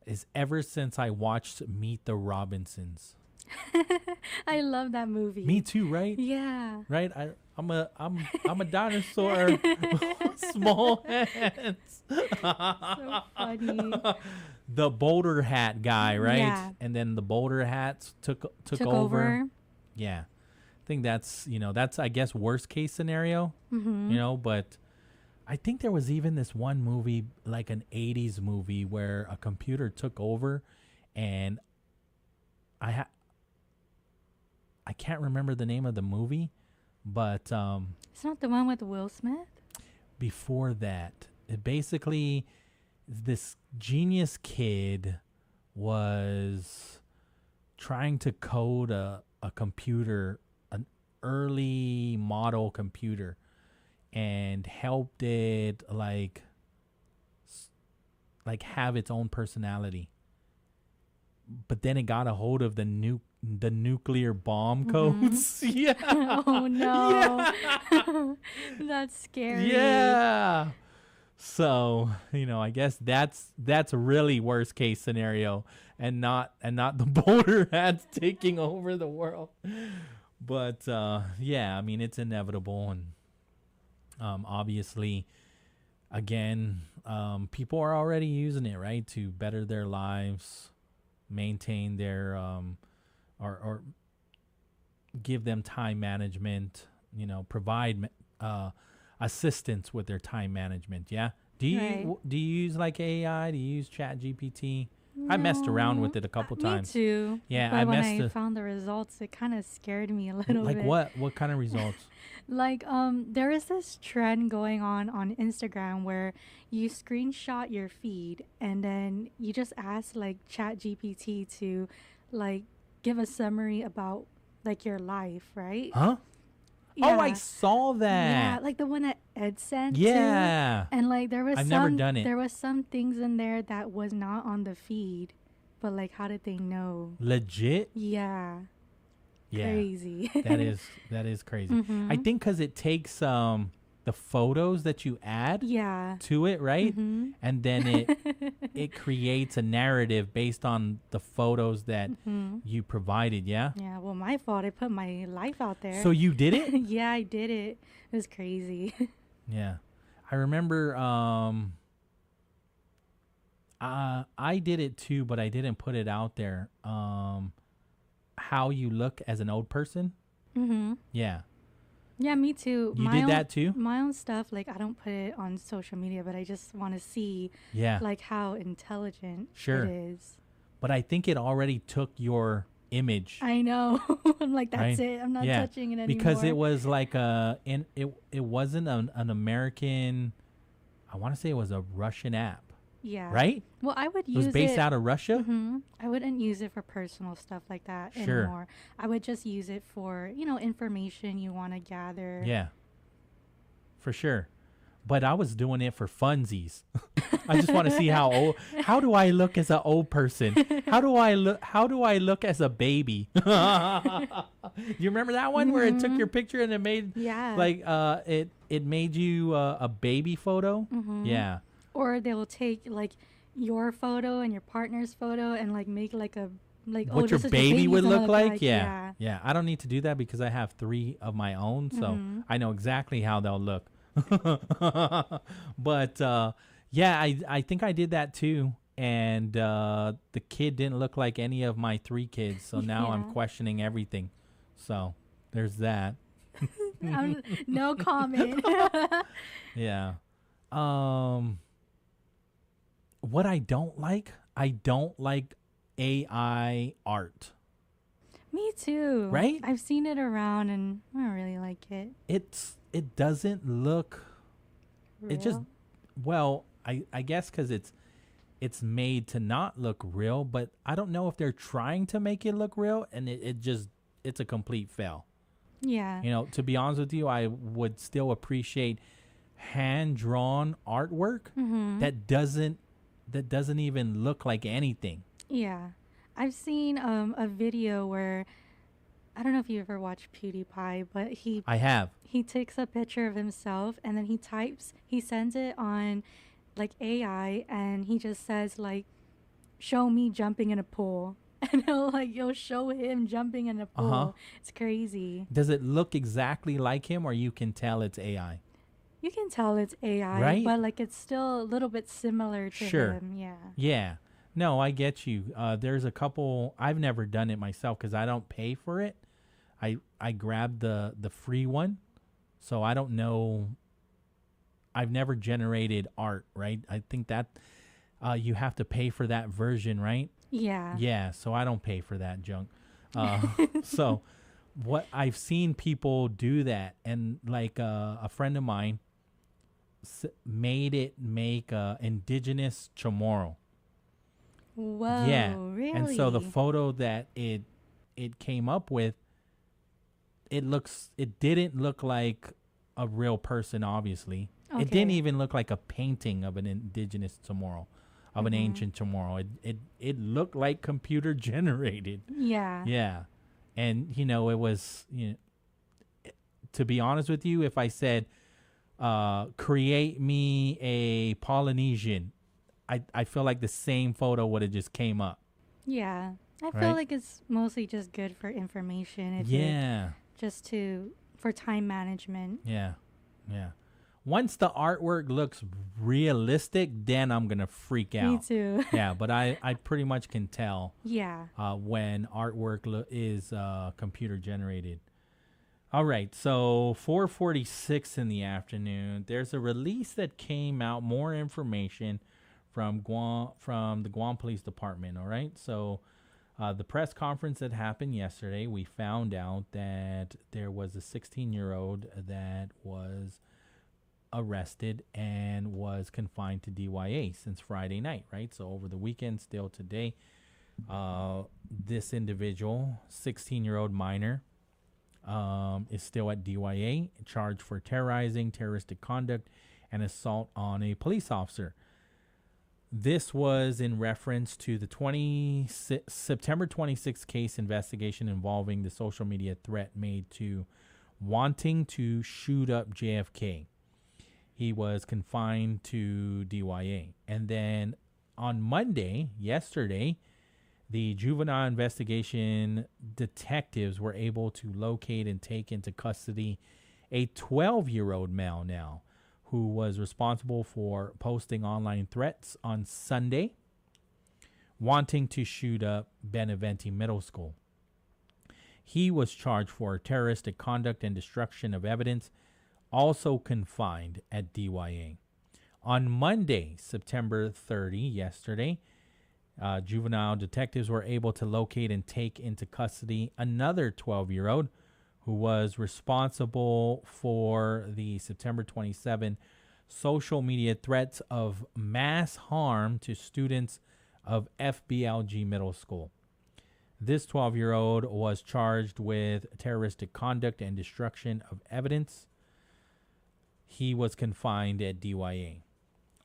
is ever since I watched Meet the Robinsons.
I love that movie.
Me too, right?
Yeah.
Right? I'm a dinosaur. Small hands.
So funny.
The boulder hat guy, right?
Yeah.
And then the boulder hats took
over.
Yeah. I think that's I guess worst case scenario.
Mhm.
But I think there was even this one movie, like an 80s movie, where a computer took over, and I can't remember the name of the movie, but
It's not the one with Will Smith?
before that, it basically, this genius kid was trying to code a computer, an early model computer, and helped it like have its own personality. But then it got a hold of the nuclear bomb codes. Yeah.
Oh no. That's scary.
Yeah. So, I guess that's a really worst case scenario, and not the boulder hats taking over the world. But yeah, I mean, it's inevitable, and obviously, again, people are already using it, right, to better their lives, maintain their or give them time management, provide assistance with their time management. Yeah. Do you use like AI? Do you use Chat GPT? I messed around with it a couple times.
Me too.
Yeah,
but when I found the results, it kind of scared me a little bit.
Like what kind of results?
Like there is this trend going on Instagram where you screenshot your feed and then you just ask like Chat GPT to like give a summary about like your life, right?
Huh?
Yeah.
Oh, I saw that.
Yeah, like the one that Ed sent.
Yeah.
And like there was
I've never done it.
There was some things in there that was not on the feed, but like how did they know?
Legit?
Yeah.
Yeah.
Crazy.
that is crazy.
Mhm.
I think because it takes the photos that you add to it, right?
Mhm.
And then it creates a narrative based on the photos that
Mhm.
you provided. Yeah.
Yeah, well, my fault. I put my life out there.
So you did it?
Yeah, I did it. It was crazy.
Yeah. I remember I did it too, but I didn't put it out there. How you look as an old person.
Mhm.
Yeah.
Yeah, me too.
You did that too?
My own stuff, like I don't put it on social media, but I just want to see like how intelligent
Sure.
it is.
But I think it already took your image.
I know. I'm like, that's
right?
it. I'm not touching it anymore.
Because it was like it wasn't an American, I want to say it was a Russian app.
Yeah.
Right?
Well, I would use
it. Was based out of Russia?
Mhm. I wouldn't use it for personal stuff like that
Sure.
anymore. I would just use it for, information you want to gather.
Yeah. For sure. But I was doing it for funsies. I just want to see how do I look as an old person? How do I look as a baby? You remember that one where it took your picture and it made it made you a baby photo?
Mhm.
Yeah.
Or they will take like your photo and your partner's photo and like make like a
what your
this is
baby would
gonna
look like?
Yeah.
Yeah. I don't need to do that because I have 3 of my own, so I know exactly how they'll look. But yeah, I think I did that too, and the kid didn't look like any of my 3 kids, so now I'm questioning everything. So there's that.
No comment.
Yeah. What I don't like AI art.
Me too.
Right?
I've seen it around and I don't really like it.
It doesn't look
Real?
It just I guess because it's made to not look real, but I don't know if they're trying to make it look real, and it's a complete fail.
Yeah.
To be honest with you, I would still appreciate hand-drawn artwork that doesn't even look like anything.
Yeah. I've seen a video where I don't know if you ever watched PewDiePie, but
I have.
He takes a picture of himself and then he sends it on like AI, and he just says like, show me jumping in a pool. And you'll show him jumping in a pool. It's crazy.
Does it look exactly like him, or you can tell it's AI?
You can tell it's AI,
right?
But like it's still a little bit similar to him. Yeah.
Yeah. No, I get you. There's a couple. I've never done it myself because I don't pay for it. I grabbed the free one, so I don't know. I've never generated art, right? I think that you have to pay for that version, right?
Yeah.
Yeah, so I don't pay for that junk. So what I've seen people do that, and like a friend of mine made it make indigenous chamorro.
Whoa,
yeah.
really?
And so the photo that it came up with, it didn't look like a real person, obviously.
Okay.
It didn't even look like a painting of an indigenous chamorro. Of an ancient chamorro. It looked like computer generated.
Yeah.
Yeah. And, it was, to be honest with you, if I said, create me a Polynesian, I feel like the same photo would have just came up.
Yeah. I feel like it's mostly just good for information. For time management.
Yeah. Yeah. Once the artwork looks realistic, then I'm going to freak out.
Me too.
Yeah, but I pretty much can tell when artwork is computer generated. All right, so 4:46 in the afternoon, there's a release that came out, more information from the Guam Police Department, all right? So the press conference that happened yesterday, we found out that there was a 16-year-old that was arrested and was confined to DYA since Friday night, right? So over the weekend, still today, this individual, 16-year-old minor, is still at DYA, charged for terrorizing, terroristic conduct, and assault on a police officer. This was in reference to the September 26th case investigation involving the social media threat made to wanting to shoot up JFK. He was confined to DYA. And then on Monday, yesterday, the juvenile investigation detectives were able to locate and take into custody a 12-year-old male now who was responsible for posting online threats on Sunday, wanting to shoot up Benevente Middle School. He was charged for terroristic conduct and destruction of evidence, also confined at DYA. On Monday, September 30, yesterday, juvenile detectives were able to locate and take into custody another 12-year-old who was responsible for the September 27 social media threats of mass harm to students of FBLG Middle School. This 12-year-old was charged with terroristic conduct and destruction of evidence. He was confined at DYA.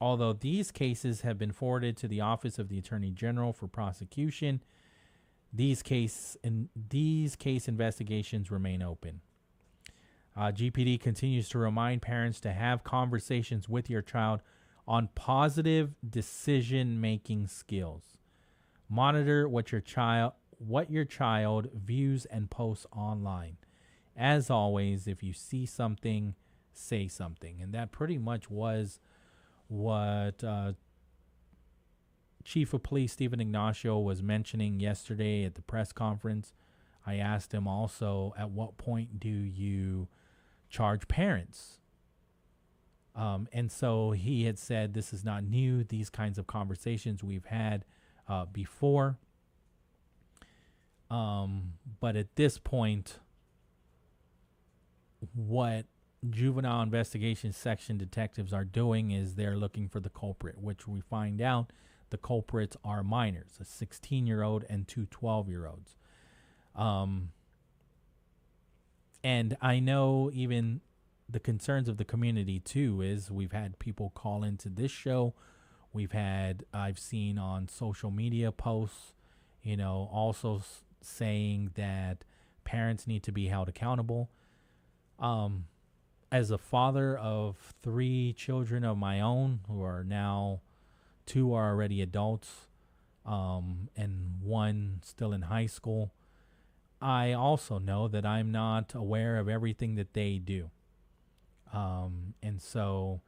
Although these cases have been forwarded to the Office of the Attorney General for prosecution, these case investigations remain open. GPD continues to remind parents to have conversations with your child on positive decision-making skills. Monitor what your child views and posts online. As always, if you see something, say something. And that pretty much was what Chief of Police Stephen Ignacio was mentioning yesterday at the press conference. I asked him also, at what point do you charge parents? And so he had said this is not new. These kinds of conversations we've had before. But at this point, what juvenile investigation section detectives are doing is they're looking for the culprit, which we find out the culprits are minors, a 16-year-old and two 12-year-olds. And I know even the concerns of the community too is we've had people call into this show. I've seen on social media posts, also saying that parents need to be held accountable. As a father of 3 children of my own, who are now 2 are already adults, and 1 still in high school, I also know that I'm not aware of everything that they do. And so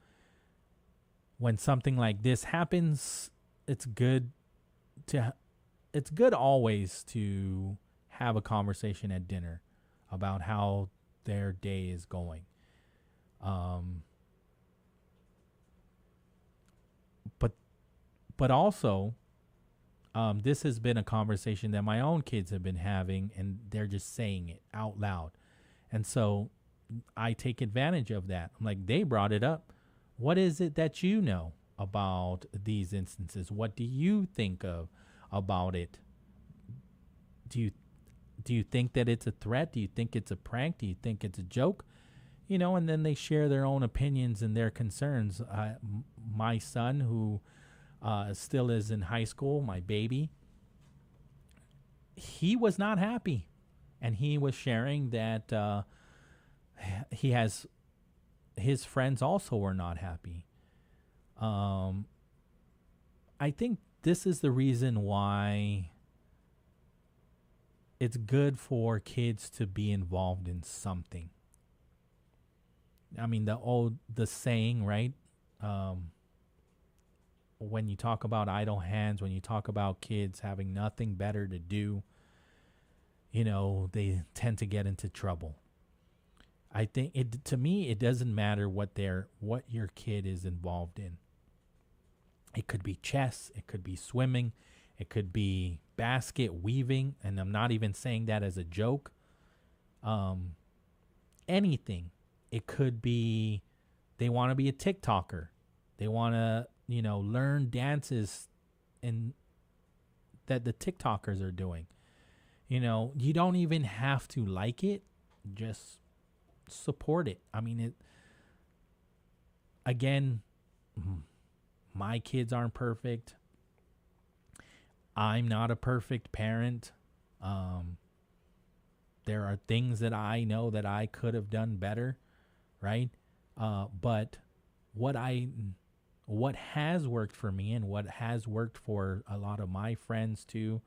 when something like this happens, it's good always to have a conversation at dinner about how their day is going. But also, this has been a conversation that my own kids have been having, and they're just saying it out loud. And so I take advantage of that. I'm like, they brought it up. What is it that you know about these instances? What do you think about it? Do you think that it's a threat? Do you think it's a prank? Do you think it's a joke? And then they share their own opinions and their concerns. My son, who still is in high school, my baby, he was not happy. And he was sharing that his friends also were not happy. I think this is the reason why it's good for kids to be involved in something. I mean, the saying, right? When you talk about idle hands, when you talk about kids having nothing better to do, they tend to get into trouble. I think to me, it doesn't matter what your kid is involved in. It could be chess, it could be swimming, it could be basket weaving, and I'm not even saying that as a joke. Anything. It could be they want to be a TikToker. They want to, learn dances that the TikTokers are doing. You don't even have to like it. Just support it. I mean, again, my kids aren't perfect. I'm not a perfect parent. There are things that I know that I could have done better, right? But what has worked for me and what has worked for a lot of my friends too,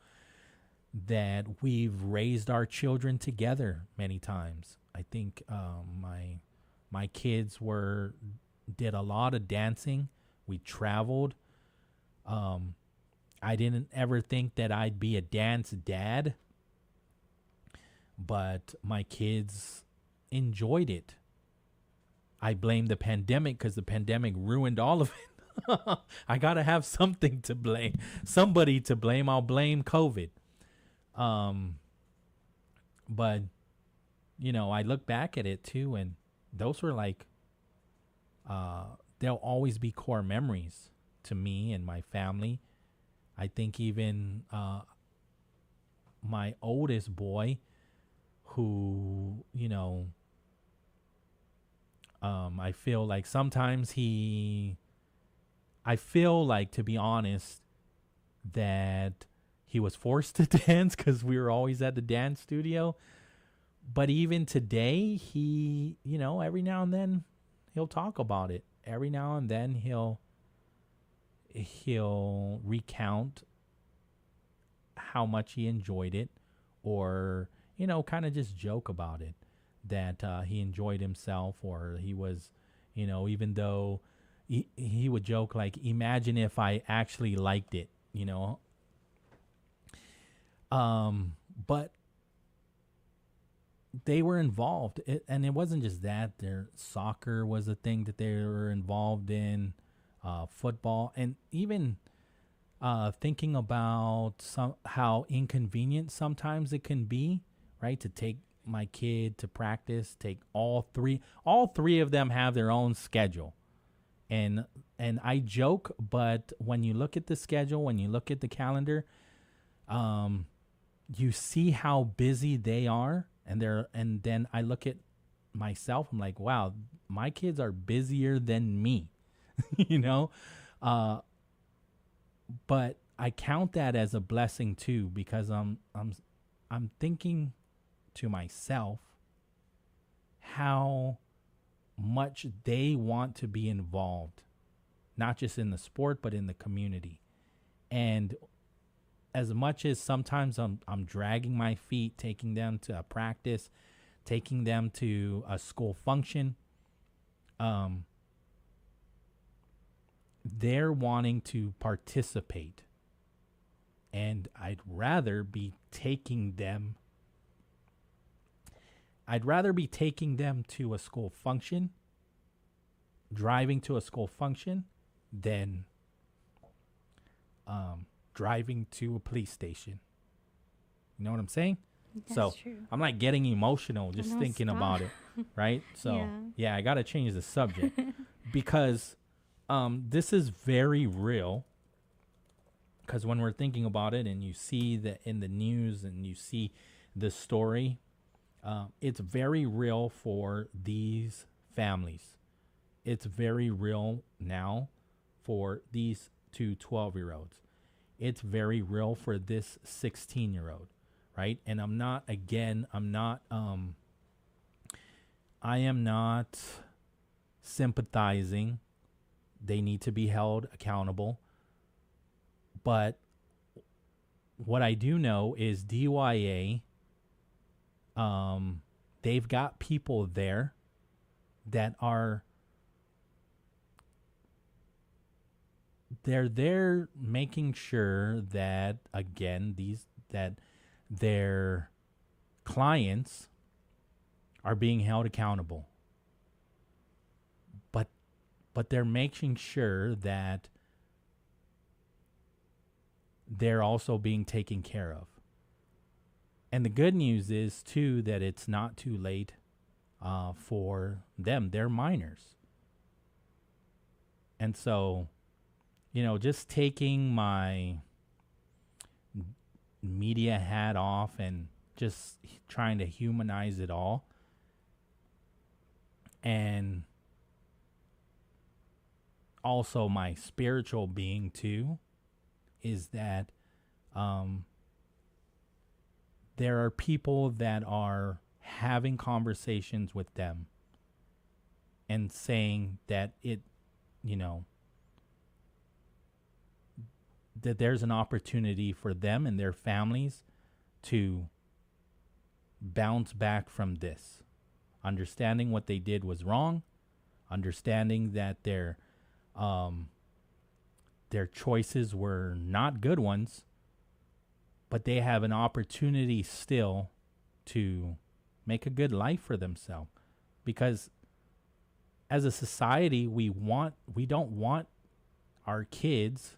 that we've raised our children together many times. I think my kids did a lot of dancing. We traveled. I didn't ever think that I'd be a dance dad, but my kids enjoyed it. I blame the pandemic because the pandemic ruined all of it. I got to have something to blame. Somebody to blame. I'll blame COVID. But, I look back at it too, and those were like, they'll always be core memories to me and my family. I think even my oldest boy, who, I feel like sometimes I feel like, to be honest, that he was forced to dance because we were always at the dance studio. But even today, he, every now and then he'll talk about it. Every now and then he'll recount how much he enjoyed it, or, kind of just joke about it, that he enjoyed himself, or he was, even though he would joke like, imagine if I actually liked it, but they were involved. And it wasn't just that. Their soccer was a thing that they were involved in, football, and even thinking about how inconvenient sometimes it can be, right, to take my kid to practice. Take all three of them have their own schedule, and I joke, but when you look at the schedule, when you look at the calendar, you see how busy they are. And then I look at myself, I'm like, wow, my kids are busier than me, you know? But I count that as a blessing too, because I'm thinking to myself how much they want to be involved, not just in the sport, but in the community. And as much as sometimes I'm dragging my feet, taking them to a practice, taking them to a school function, they're wanting to participate. And I'd rather be taking them to a school function, driving to a school function, than driving to a police station. You know what I'm saying?
That's true.
I'm like getting emotional just
No,
thinking
stop.
about it, right? So
Yeah.
I got to change the subject because this is very real. Because when we're thinking about it and you see that in the news and you see the story, it's very real for these families. It's very real now for these two 12-year-olds. It's very real for this 16-year-old, right? And I am not sympathizing. They need to be held accountable. But what I do know is DYA, they've got people there that are, they're there making sure that, again, that their clients are being held accountable. But they're making sure that they're also being taken care of. And the good news is, too, that it's not too late for them. They're minors. And so, just taking my media hat off and just trying to humanize it all. And also my spiritual being, too, is that there are people that are having conversations with them and saying that that there's an opportunity for them and their families to bounce back from this. Understanding what they did was wrong, understanding that their choices were not good ones, but they have an opportunity still to make a good life for themselves. Because as a society, we don't want our kids,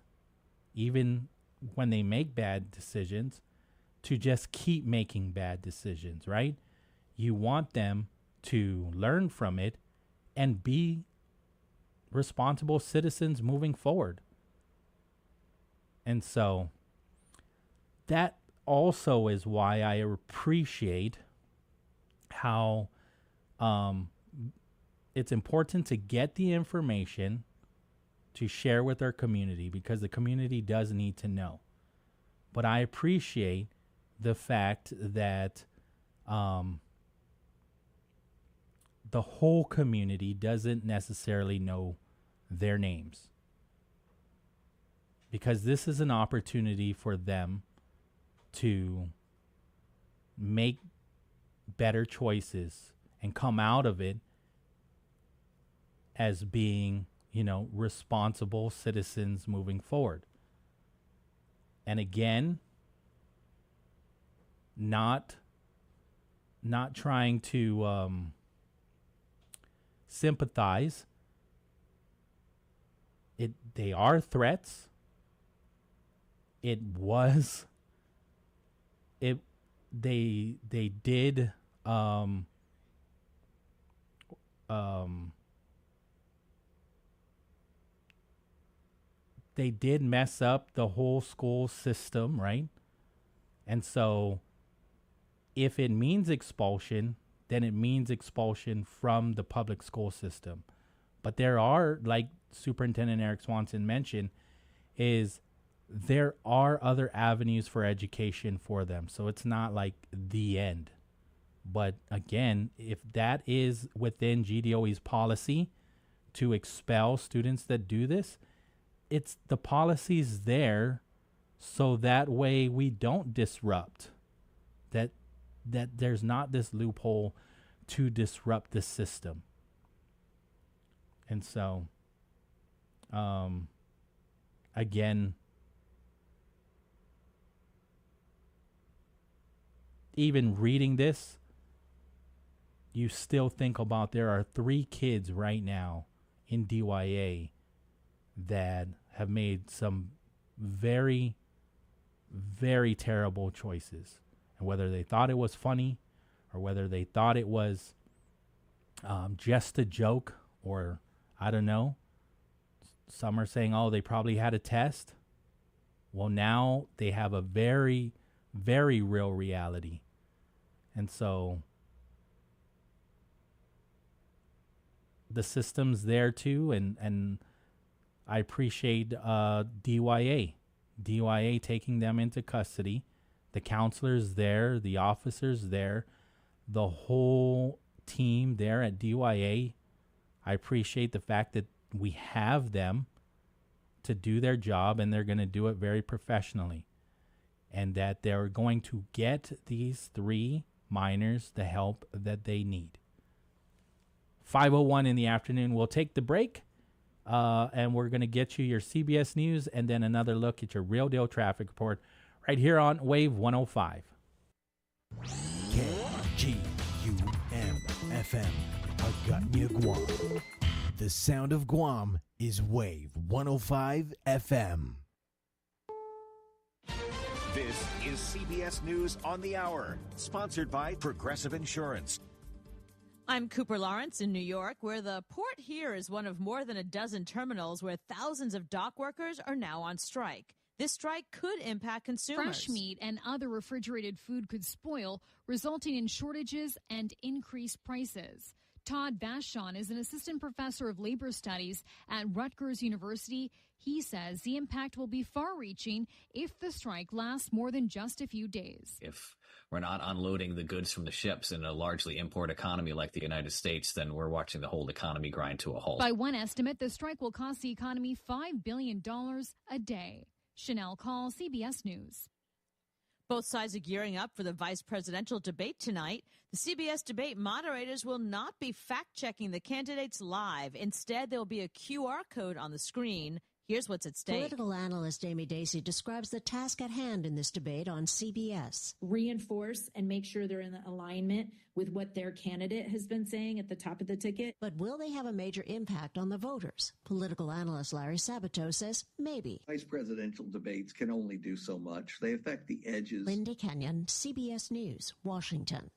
even when they make bad decisions, to just keep making bad decisions, right? You want them to learn from it and be responsible citizens moving forward. And so that also is why I appreciate how it's important to get the information to share with our community, because the community does need to know. But I appreciate the fact that the whole community doesn't necessarily know their names, because this is an opportunity for them to make better choices and come out of it as being, responsible citizens moving forward. And again, not trying to sympathize. They are threats. They did they did mess up the whole school system, right? And so if it means expulsion, then it means expulsion from the public school system. But there are, like Superintendent Eric Swanson mentioned, there are other avenues for education for them. So it's not like the end. But again, if that is within GDOE's policy to expel students that do this, it's the policy's there so that way we don't disrupt, that there's not this loophole to disrupt the system. And so, again, even reading this, you still think about there are 3 kids right now in DYA that have made some very, very terrible choices. And whether they thought it was funny or whether they thought it was just a joke, or I don't know. Some are saying, oh, they probably had a test. Well, now they have a very, very real reality. And so the system's there too, and I appreciate DYA taking them into custody, the counselors there, the officers there, the whole team there at DYA. I appreciate the fact that we have them to do their job, and they're going to do it very professionally, and that they're going to get these 3 minors the help that they need. 5:01 in the afternoon. We'll take the break, and we're going to get you your CBS News and then another look at your Real Deal Traffic Report right here on Wave 105.
KGUM-FM, Agutnia, Guam. The sound of Guam is Wave 105 FM.
This is CBS News on the Hour, sponsored by Progressive Insurance.
I'm Cooper Lawrence in New York, where the port here is one of more than a dozen terminals where thousands of dock workers are now on strike. This strike could impact consumers.
Fresh meat and other refrigerated food could spoil, resulting in shortages and increased prices. Todd Vashon is an assistant professor of labor studies at Rutgers University. He says the impact will be far-reaching if the strike lasts more than just a few days.
If we're not unloading the goods from the ships in a largely import economy like the United States, then we're watching the whole economy grind to a halt.
By one estimate, the strike will cost the economy $5 billion a day. Chanel Call, CBS News.
Both sides are gearing up for the vice presidential debate tonight. The CBS debate moderators will not be fact-checking the candidates live. Instead, there will be a QR code on the screen. Here's what's at stake.
Political analyst Amy Dacey describes the task at hand in this debate on CBS.
Reinforce and make sure they're in alignment with what their candidate has been saying at the top of the ticket.
But will they have a major impact on the voters? Political analyst Larry Sabato says maybe.
Vice presidential debates can only do so much. They affect the edges.
Linda Kenyon, CBS News, Washington.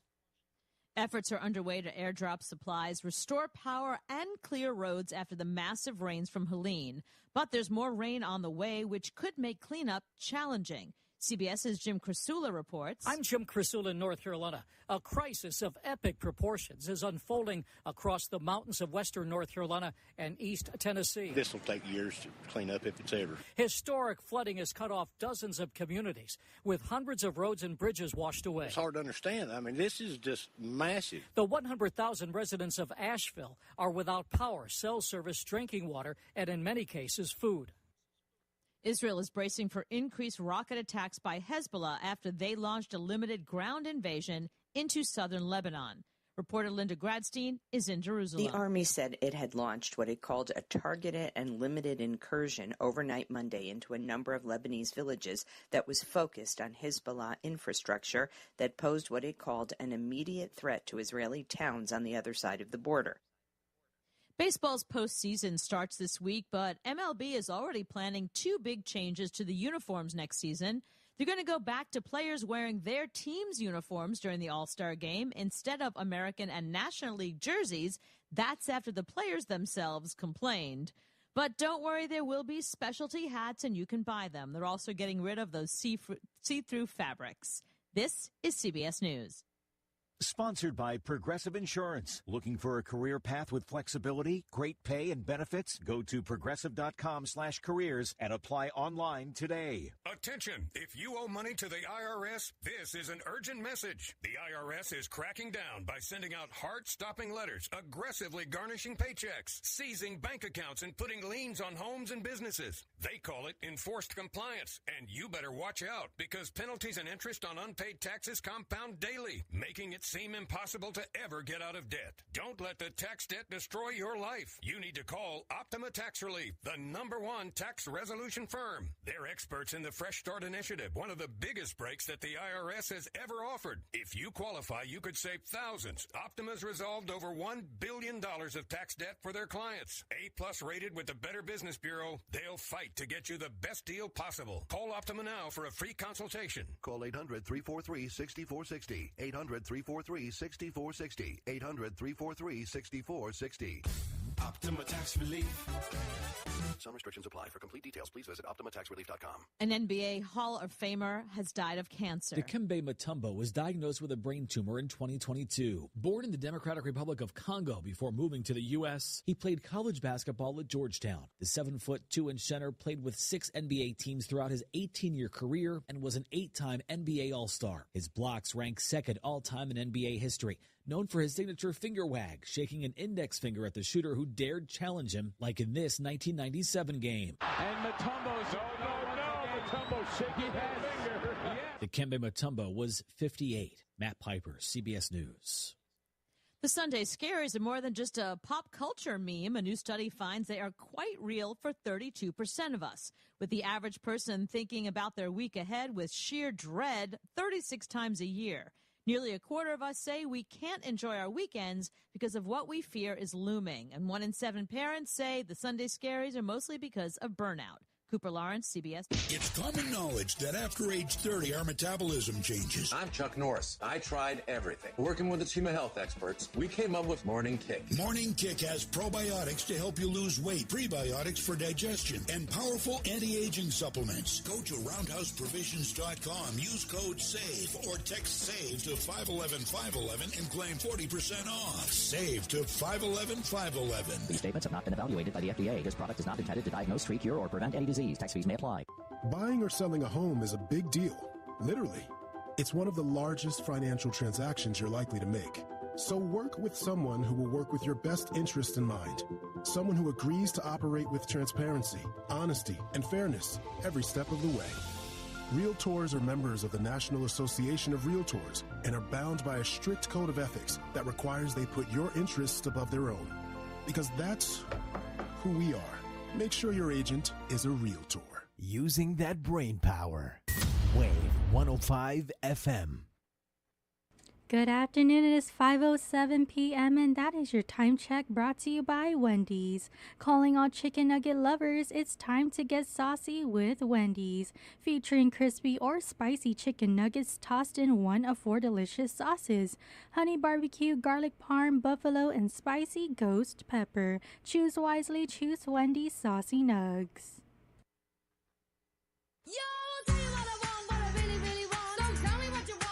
Efforts are underway to airdrop supplies, restore power, and clear roads after the massive rains from Helene. But there's more rain on the way, which could make cleanup challenging. CBS's Jim Krasula reports.
I'm Jim Krasula in North Carolina. A crisis of epic proportions is unfolding across the mountains of western North Carolina and East Tennessee.
This will take years to clean up if it's ever.
Historic flooding has cut off dozens of communities, with hundreds of roads and bridges washed away.
It's hard to understand. I mean, this is just massive.
The 100,000 residents of Asheville are without power, cell service, drinking water, and in many cases, food.
Israel is bracing for increased rocket attacks by Hezbollah after they launched a limited ground invasion into southern Lebanon. Reporter Linda Gradstein is in Jerusalem.
The army said it had launched what it called a targeted and limited incursion overnight Monday into a number of Lebanese villages that was focused on Hezbollah infrastructure that posed what it called an immediate threat to Israeli towns on the other side of the border.
Baseball's postseason starts this week, but MLB is already planning 2 big changes to the uniforms next season. They're going to go back to players wearing their team's uniforms during the All-Star game instead of American and National League jerseys. That's after the players themselves complained. But don't worry, there will be specialty hats and you can buy them. They're also getting rid of those see-through fabrics. This is CBS News.
Sponsored by Progressive Insurance. Looking for a career path with flexibility, great pay, and benefits? Go to progressive.com/careers and apply online today.
Attention! If you owe money to the IRS, this is an urgent message. The IRS is cracking down by sending out heart-stopping letters, aggressively garnishing paychecks, seizing bank accounts, and putting liens on homes and businesses. They call it enforced compliance, and you better watch out because penalties and interest on unpaid taxes compound daily, making it seem impossible to ever get out of debt. Don't let the tax debt destroy your life. You need to call Optima Tax Relief, the #1 tax resolution firm. They're experts in the Fresh Start Initiative, one of the biggest breaks that the IRS has ever offered. If you qualify, you could save thousands. Optima's resolved over $1 billion of tax debt for their clients. A+ rated with the Better Business Bureau, they'll fight to get you the best deal possible. Call Optima now for a free consultation.
Call 800-343-6460. 800-343-6460. 800-343-6460.
Optima Tax Relief.
Some restrictions apply. For complete details, please visit OptimaTaxRelief.com.
An NBA Hall of Famer has died of cancer.
Dikembe Mutombo was diagnosed with a brain tumor in 2022. Born in the Democratic Republic of Congo before moving to the U.S., he played college basketball at Georgetown. The 7'2" center played with 6 NBA teams throughout his 18-year career and was an 8-time NBA All-Star. His blocks rank second all-time in NBA history. Known for his signature finger wag, shaking an index finger at the shooter who dared challenge him, like in this 1997 game.
And Mutombo's, Mutombo's shaking his finger. Yeah.
Dikembe Mutombo was 58. Matt Piper, CBS News.
The Sunday Scaries are more than just a pop culture meme. A new study finds they are quite real for 32% of us, with the average person thinking about their week ahead with sheer dread 36 times a year. Nearly a quarter of us say we can't enjoy our weekends because of what we fear is looming. And 1 in 7 parents say the Sunday Scaries are mostly because of burnout. Cooper Lawrence, CBS.
It's common knowledge that after age 30, our metabolism changes.
I'm Chuck Norris. I tried everything. Working with a team of health experts, we came up with Morning Kick.
Morning Kick has probiotics to help you lose weight, prebiotics for digestion, and powerful anti-aging supplements. Go to roundhouseprovisions.com, use code SAVE, or text SAVE to 511-511 and claim 40% off. SAVE to 511-511.
These statements have not been evaluated by the FDA. This product is not intended to diagnose, treat, cure, or prevent any disease. Tax fees may apply.
Buying or selling a home is a big deal. Literally. It's one of the largest financial transactions you're likely to make. So work with someone who will work with your best interest in mind. Someone who agrees to operate with transparency, honesty, and fairness every step of the way. Realtors are members of the National Association of Realtors and are bound by a strict code of ethics that requires they put your interests above their own. Because that's who we are. Make sure your agent is a realtor.
Using that brain power. Wave 105 FM.
Good afternoon. It is 5:07 p.m. and that is your time check brought to you by Wendy's. Calling all chicken nugget lovers, it's time to get saucy with Wendy's. Featuring crispy or spicy chicken nuggets tossed in one of 4 delicious sauces: honey barbecue, garlic parm, buffalo, and spicy ghost pepper. Choose wisely, choose Wendy's saucy nugs.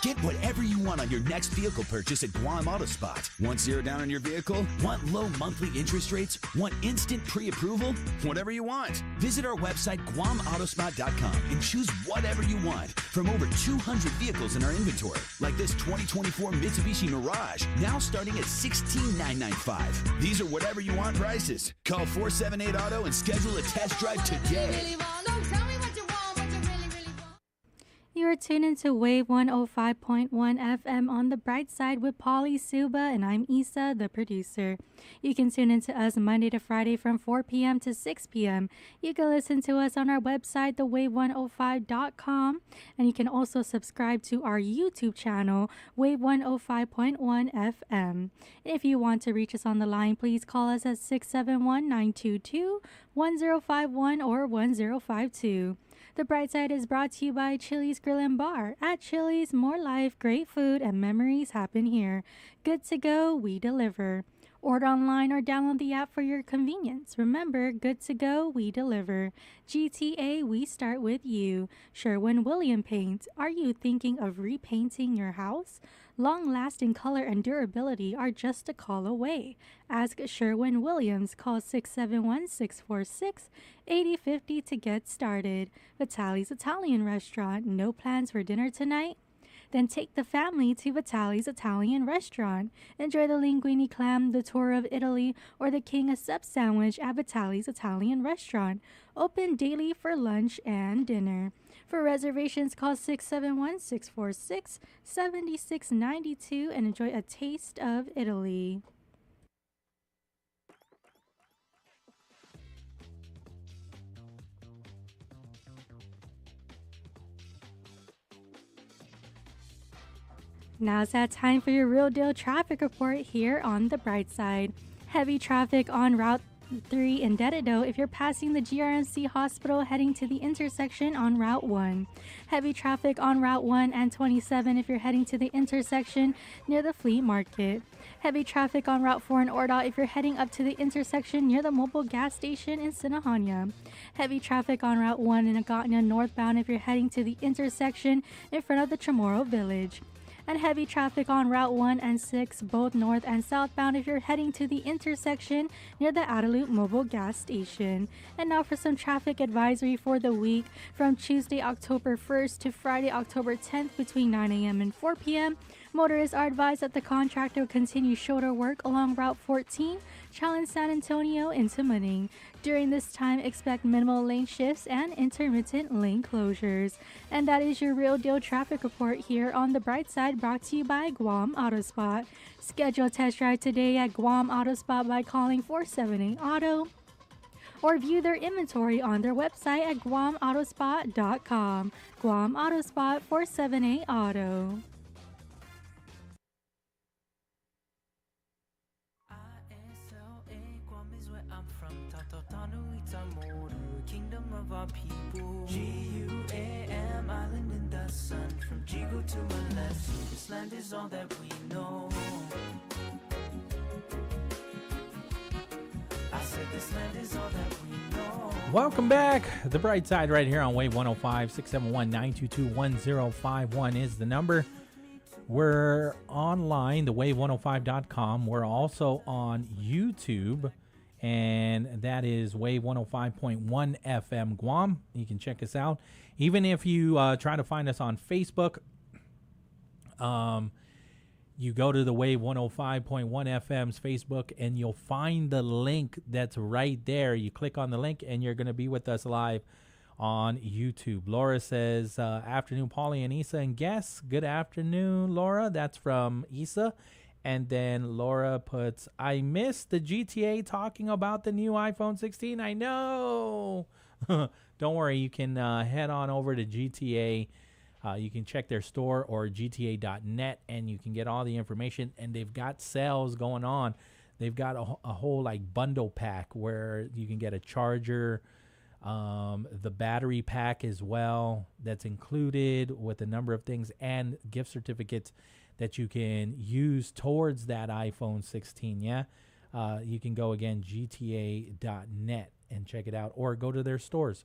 Get whatever you want on your next vehicle purchase at Guam Auto Spot. Want 0 down on your vehicle? Want low monthly interest rates? Want instant pre-approval? Whatever you want. Visit our website, GuamAutospot.com, and choose whatever you want from over 200 vehicles in our inventory, like this 2024 Mitsubishi Mirage, now starting at $16,995. These are whatever you want prices. Call 478-AUTO and schedule a test drive today.
You are tuned into Wave 105.1 FM on the bright side with Pauly Suba, and I'm Issa, the producer. You can tune into us Monday to Friday from 4 p.m. to 6 p.m. You can listen to us on our website, thewave105.com, and you can also subscribe to our YouTube channel, Wave 105.1 FM. If you want to reach us on the line, please call us at 671-922-1051 or 1052. The Bright Side is brought to you by Chili's Grill and Bar. At Chili's, more life, great food, and memories happen here. Good to go, we deliver. Order online or download the app for your convenience. Remember, good to go, we deliver. GTA, we start with you. Sherwin-Williams Paint. Are you thinking of repainting your house? Long-lasting color and durability are just a call away. Ask Sherwin-Williams. Call 671-646-8050 to get started. Vitali's Italian Restaurant. No plans for dinner tonight? Then take the family to Vitali's Italian Restaurant. Enjoy the linguine clam, the tour of Italy, or the king of sub sandwich at Vitali's Italian Restaurant. Open daily for lunch and dinner. For reservations, call 671-646-7692 and enjoy a taste of Italy. Now it's that time for your real deal traffic report here on the bright side. Heavy traffic on Route 3 in Dededo if you're passing the GRMC hospital heading to the intersection on Route 1. Heavy traffic on Route 1 and 27 if you're heading to the intersection near the Flea Market. Heavy traffic on Route 4 in Ordot if you're heading up to the intersection near the mobile gas station in Sinahanya. Heavy traffic on Route 1 in Agotna northbound if you're heading to the intersection in front of the Chamorro Village. And heavy traffic on Route 1 and 6, both north and southbound if you're heading to the intersection near the Adelut mobile gas station. And now for some traffic advisory for the week from Tuesday, October 1st to Friday, October 10th between 9 a.m. and 4 p.m. Motorists are advised that the contractor will continue shoulder work along Route 14, Challenge San Antonio into Manning. During this time, expect minimal lane shifts and intermittent lane closures. And that is your real deal traffic report here on the bright side, brought to you by Guam Autospot. Schedule a test drive today at Guam Autospot by calling 478-AUTO or view their inventory on their website at guamautospot.com. Guam Autospot, 478-AUTO.
Kingdom of our people. G-U-A-M, island in the sun. From Jigo to Molessi, this land is all that we know. I said this land is all that we know.
Welcome back. The bright side right here on Wave 105, 671-922-1051 is the number. We're online, thewave105.com. We're also on YouTube. And that is Wave 105.1 FM Guam. You can check us out. Even if you try to find us on Facebook, you go to the Wave 105.1 FM's Facebook and you'll find the link that's right there. You click on the link and you're going to be with us live on YouTube. Laura says, afternoon, Pauly and Issa and guests. Good afternoon, Laura. That's from Issa. And then Laura puts, I missed the GTA talking about the new iPhone 16. I know. Don't worry. You can head on over to GTA. You can check their store or gta.net and you can get all the information. And they've got sales going on. They've got a whole like bundle pack where you can get a charger, the battery pack as well. That's included with a number of things and gift certificates that you can use towards that iPhone 16, yeah? You can go, again, gta.net and check it out, or go to their stores.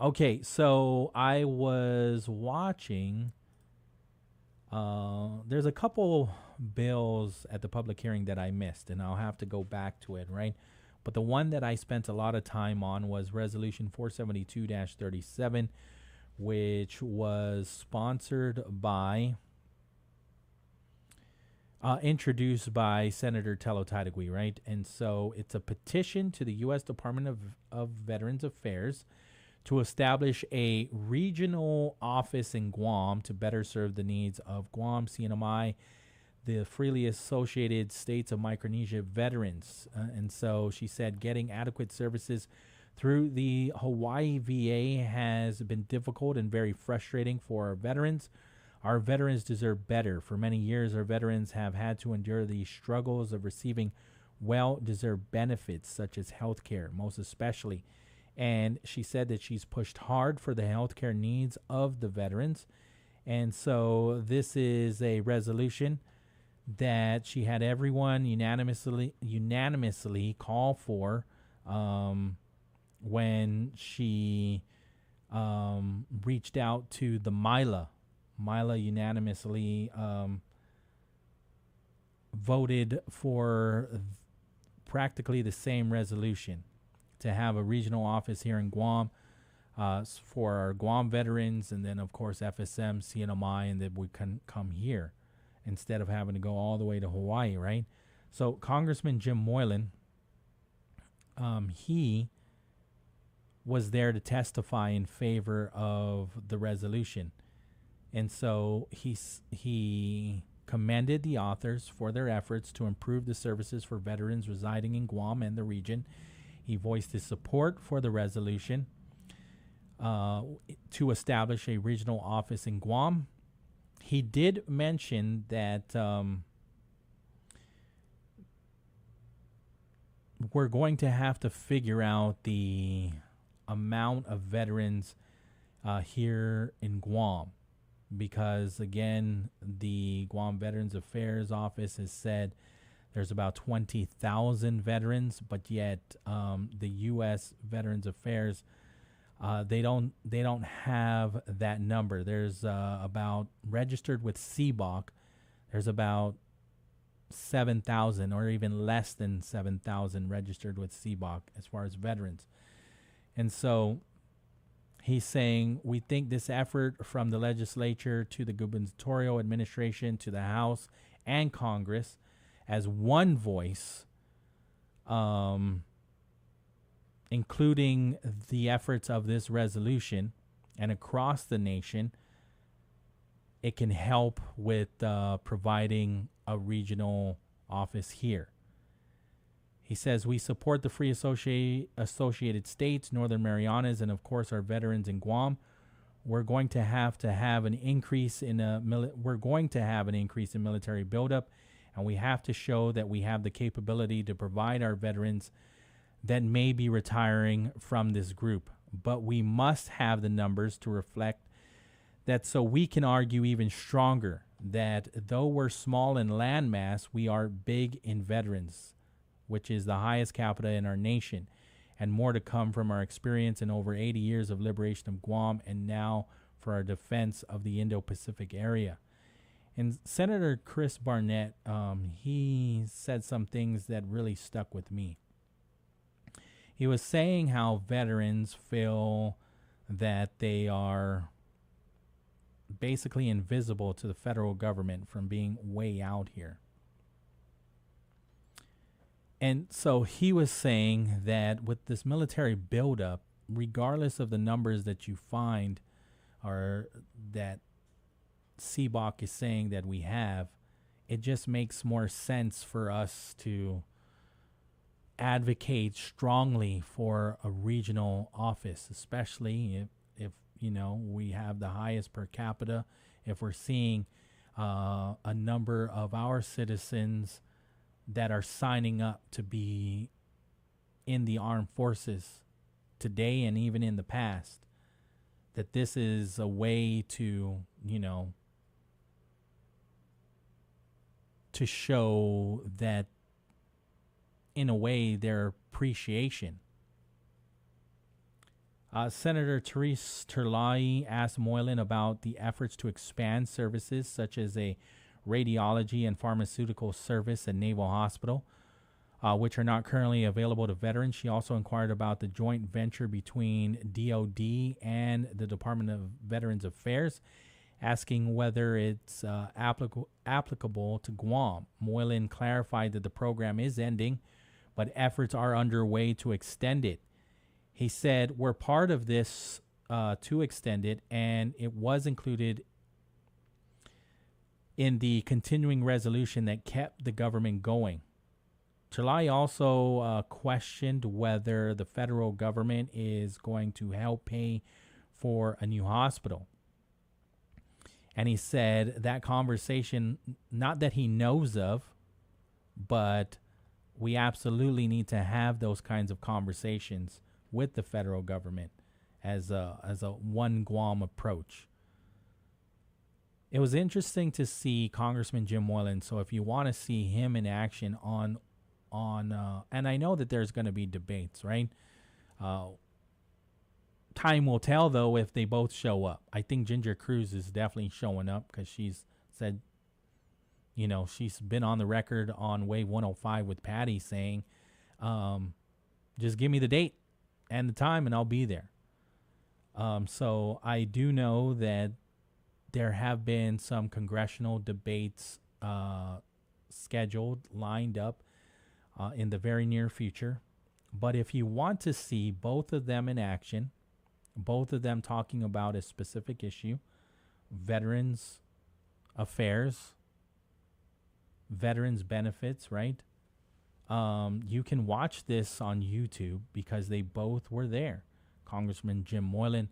Okay, so I was watching, there's a couple bills at the public hearing that I missed, and I'll have to go back to it, right? But the one that I spent a lot of time on was Resolution 472-37, which was sponsored by, introduced by Senator Tello Taitagui, right? And so it's a petition to the U.S. Department of Veterans Affairs to establish a regional office in Guam to better serve the needs of Guam, CNMI, the freely associated states of Micronesia veterans. And so she said getting adequate services through the Hawaii VA has been difficult and very frustrating for our veterans. Our veterans deserve better. For many years, our veterans have had to endure the struggles of receiving well-deserved benefits such as health care, most especially. And she said that she's pushed hard for the health care needs of the veterans. And so this is a resolution that she had everyone unanimously call for when she reached out to the MILA Mila unanimously voted for practically the same resolution to have a regional office here in Guam for our Guam veterans, and then, of course, FSM, CNMI, and that we can come here instead of having to go all the way to Hawaii, right? So Congressman Jim Moylan, he was there to testify in favor of the resolution. And so he commended the authors for their efforts to improve the services for veterans residing in Guam and the region. He voiced his support for the resolution to establish a regional office in Guam. He did mention that we're going to have to figure out the amount of veterans here in Guam, because, again, the Guam Veterans Affairs Office has said there's about 20,000 veterans, but yet the U.S. Veterans Affairs, they don't have that number. There's about registered with CBOC, there's about 7,000 or even less than 7,000 registered with CBOC as far as veterans. And so he's saying, we think this effort from the legislature to the gubernatorial administration to the House and Congress as one voice, including the efforts of this resolution and across the nation, it can help with providing a regional office here. He says, we support the Free Associated States, Northern Marianas, and of course our veterans in Guam. We're going to have an increase in military buildup, and we have to show that we have the capability to provide our veterans that may be retiring from this group. But we must have the numbers to reflect that, so we can argue even stronger that though we're small in landmass, we are big in veterans, which is the highest capita in our nation, and more to come from our experience in over 80 years of liberation of Guam and now for our defense of the Indo-Pacific area. And Senator Chris Barnett, he said some things that really stuck with me. He was saying how veterans feel that they are basically invisible to the federal government from being way out here. And so he was saying that with this military buildup, regardless of the numbers that you find or that CBOC is saying that we have, it just makes more sense for us to advocate strongly for a regional office, especially if you know, we have the highest per capita, if we're seeing a number of our citizens that are signing up to be in the armed forces today and even in the past, that this is a way to, you know, to show that, in a way, their appreciation. Senator Therese Terlai asked Moylan about the efforts to expand services such as a radiology and pharmaceutical service at Naval Hospital, which are not currently available to veterans. She also inquired about the joint venture between DOD and the Department of Veterans Affairs, asking whether it's applicable to Guam. Moylan clarified that the program is ending, but efforts are underway to extend it. He said, we're part of this to extend it, and it was included in the continuing resolution that kept the government going. Chalai also questioned whether the federal government is going to help pay for a new hospital. And he said that conversation, not that he knows of, but we absolutely need to have those kinds of conversations with the federal government as a one Guam approach. It was interesting to see Congressman Jim Moylan. So if you want to see him in action on and I know that there's going to be debates, right? How time will tell, though, if they both show up. I think Ginger Cruz is definitely showing up because she's said, she's been on the record on Wave 105 with Patty saying, just give me the date and the time and I'll be there. So I do know that there have been some congressional debates scheduled, lined up in the very near future. But if you want to see both of them in action, both of them talking about a specific issue, veterans affairs, veterans benefits, right? You can watch this on YouTube because they both were there. Congressman Jim Moylan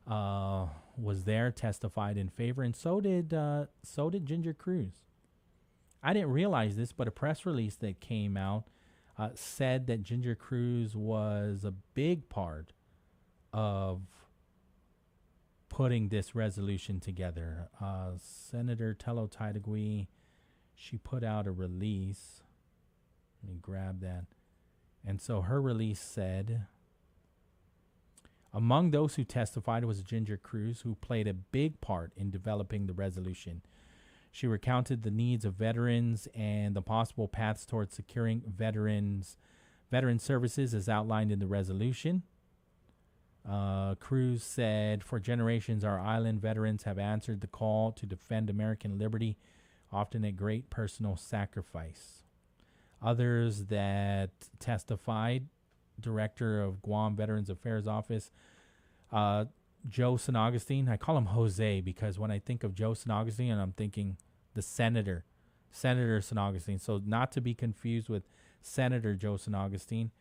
was there, testified in favor, and so did Ginger Cruz. I didn't realize this, but a press release that came out said that Ginger Cruz was a big part of putting this resolution together. Senator Tello Taitagui, she put out a release. Let me grab that. And so her release said, among those who testified was Ginger Cruz, who played a big part in developing the resolution. She recounted the needs of veterans and the possible paths towards securing veteran services as outlined in the resolution. Cruz said, for generations, our island veterans have answered the call to defend American liberty, often at great personal sacrifice. Others that testified, Director of Guam Veterans Affairs Office, Joe San Augustine. I call him Jose because when I think of Joe San Augustine, I'm thinking the Senator San Augustine. So not to be confused with Senator Joe San Augustine.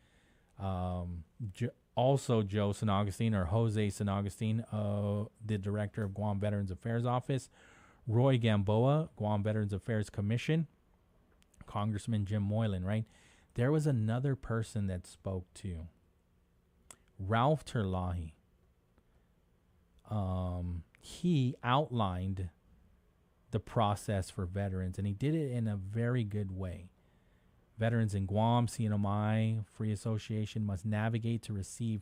Also Joe San Augustine or Jose San Augustine, the Director of Guam Veterans Affairs Office. Roy Gamboa, Guam Veterans Affairs Commission. Congressman Jim Moylan, right? There was another person that spoke too. Ralph Terlahi. He outlined the process for veterans, and he did it in a very good way. Veterans in Guam, CNMI, Free Association must navigate to receive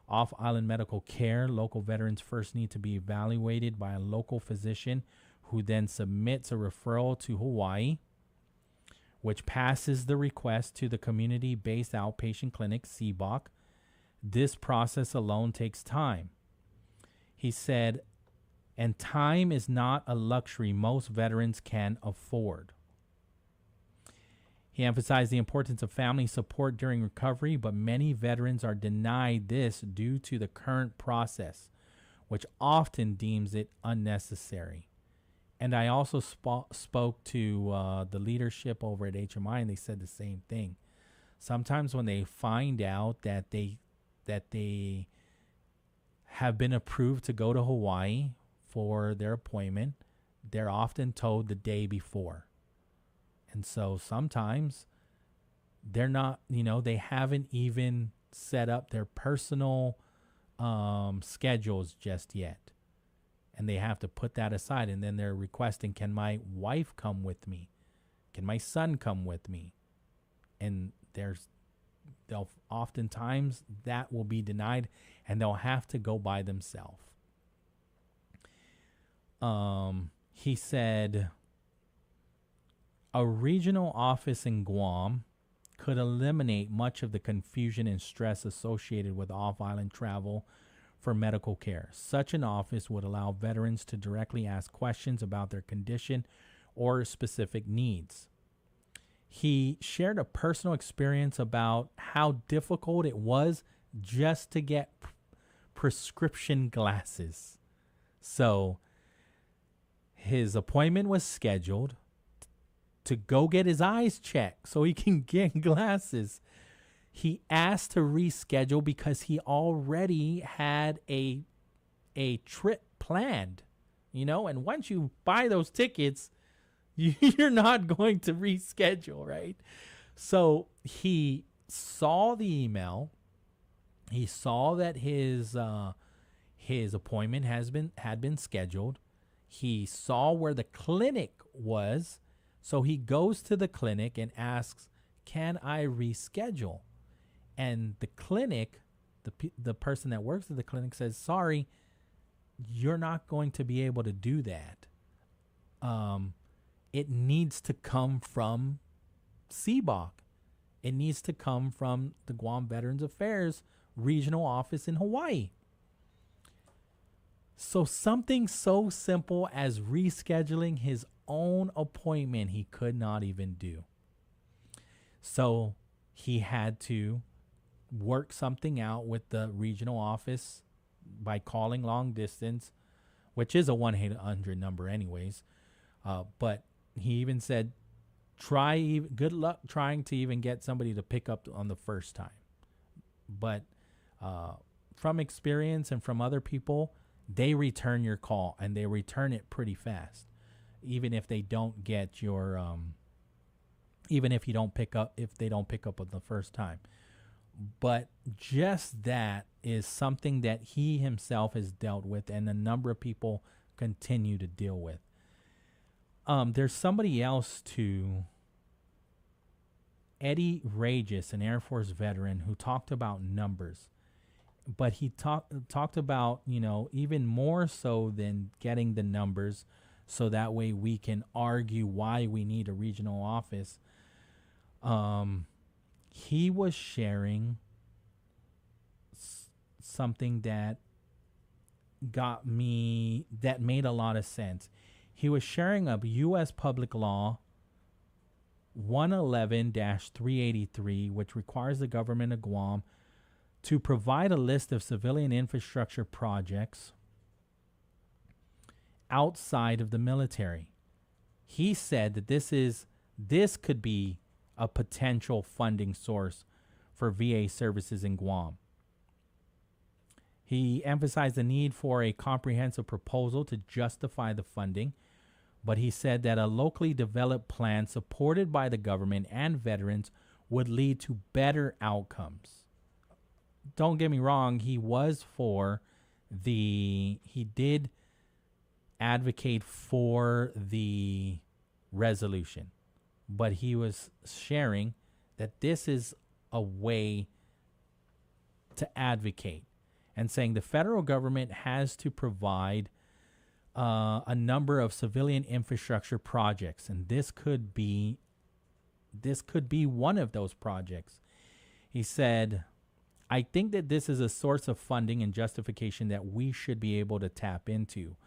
off-island medical care. Local veterans first need to be evaluated by a local physician who then submits a referral to Hawaii, which passes the request to the community-based outpatient clinic, CBOC. This process alone takes time. He said, and time is not a luxury most veterans can afford. He emphasized the importance of family support during recovery, but many veterans are denied this due to the current process, which often deems it unnecessary. And I also spoke to the leadership over at HMI, and they said the same thing. Sometimes when they find out that they have been approved to go to Hawaii for their appointment, they're often told the day before. And so sometimes they're not, they haven't even set up their personal schedules just yet. And they have to put that aside. And then they're requesting, can my wife come with me? Can my son come with me? And they'll oftentimes that will be denied, and they'll have to go by themselves. He said a regional office in Guam could eliminate much of the confusion and stress associated with off-island travel for medical care. Such an office would allow veterans to directly ask questions about their condition or specific needs. He shared a personal experience about how difficult it was just to get prescription glasses. So his appointment was scheduled to go get his eyes checked so he can get glasses. He asked to reschedule because he already had a trip planned, and once you buy those tickets, you're not going to reschedule, right? So he saw the email. He saw that his appointment had been scheduled. He saw where the clinic was, so he goes to the clinic and asks, "Can I reschedule?" And the clinic the person that works at the clinic says, sorry, you're not going to be able to do that. It needs to come from CBOC. It needs to come from the Guam Veterans Affairs regional office in Hawaii. So something so simple as rescheduling his own appointment he could not even do. So he had to work something out with the regional office by calling long distance, which is a 1-800 number anyways. But he even said, good luck trying to even get somebody to pick up on the first time. But from experience and from other people, they return your call, and they return it pretty fast. Even if they don't get your, even if they don't pick up on the first time. But just that is something that he himself has dealt with, and a number of people continue to deal with. There's somebody else too, Eddie Regis, an Air Force veteran, who talked about numbers. But he talked about, even more so than getting the numbers, so that way we can argue why we need a regional office. He was sharing something that made a lot of sense. He was sharing a U.S. Public Law 111-383, which requires the government of Guam to provide a list of civilian infrastructure projects outside of the military. He said that this could be a potential funding source for VA services in Guam. He emphasized the need for a comprehensive proposal to justify the funding, but he said that a locally developed plan supported by the government and veterans would lead to better outcomes. Don't get me wrong, he did advocate for the resolution, but he was sharing that this is a way to advocate, and saying the federal government has to provide a number of civilian infrastructure projects, and this could be one of those projects. He said, I think that this is a source of funding and justification that we should be able to tap into,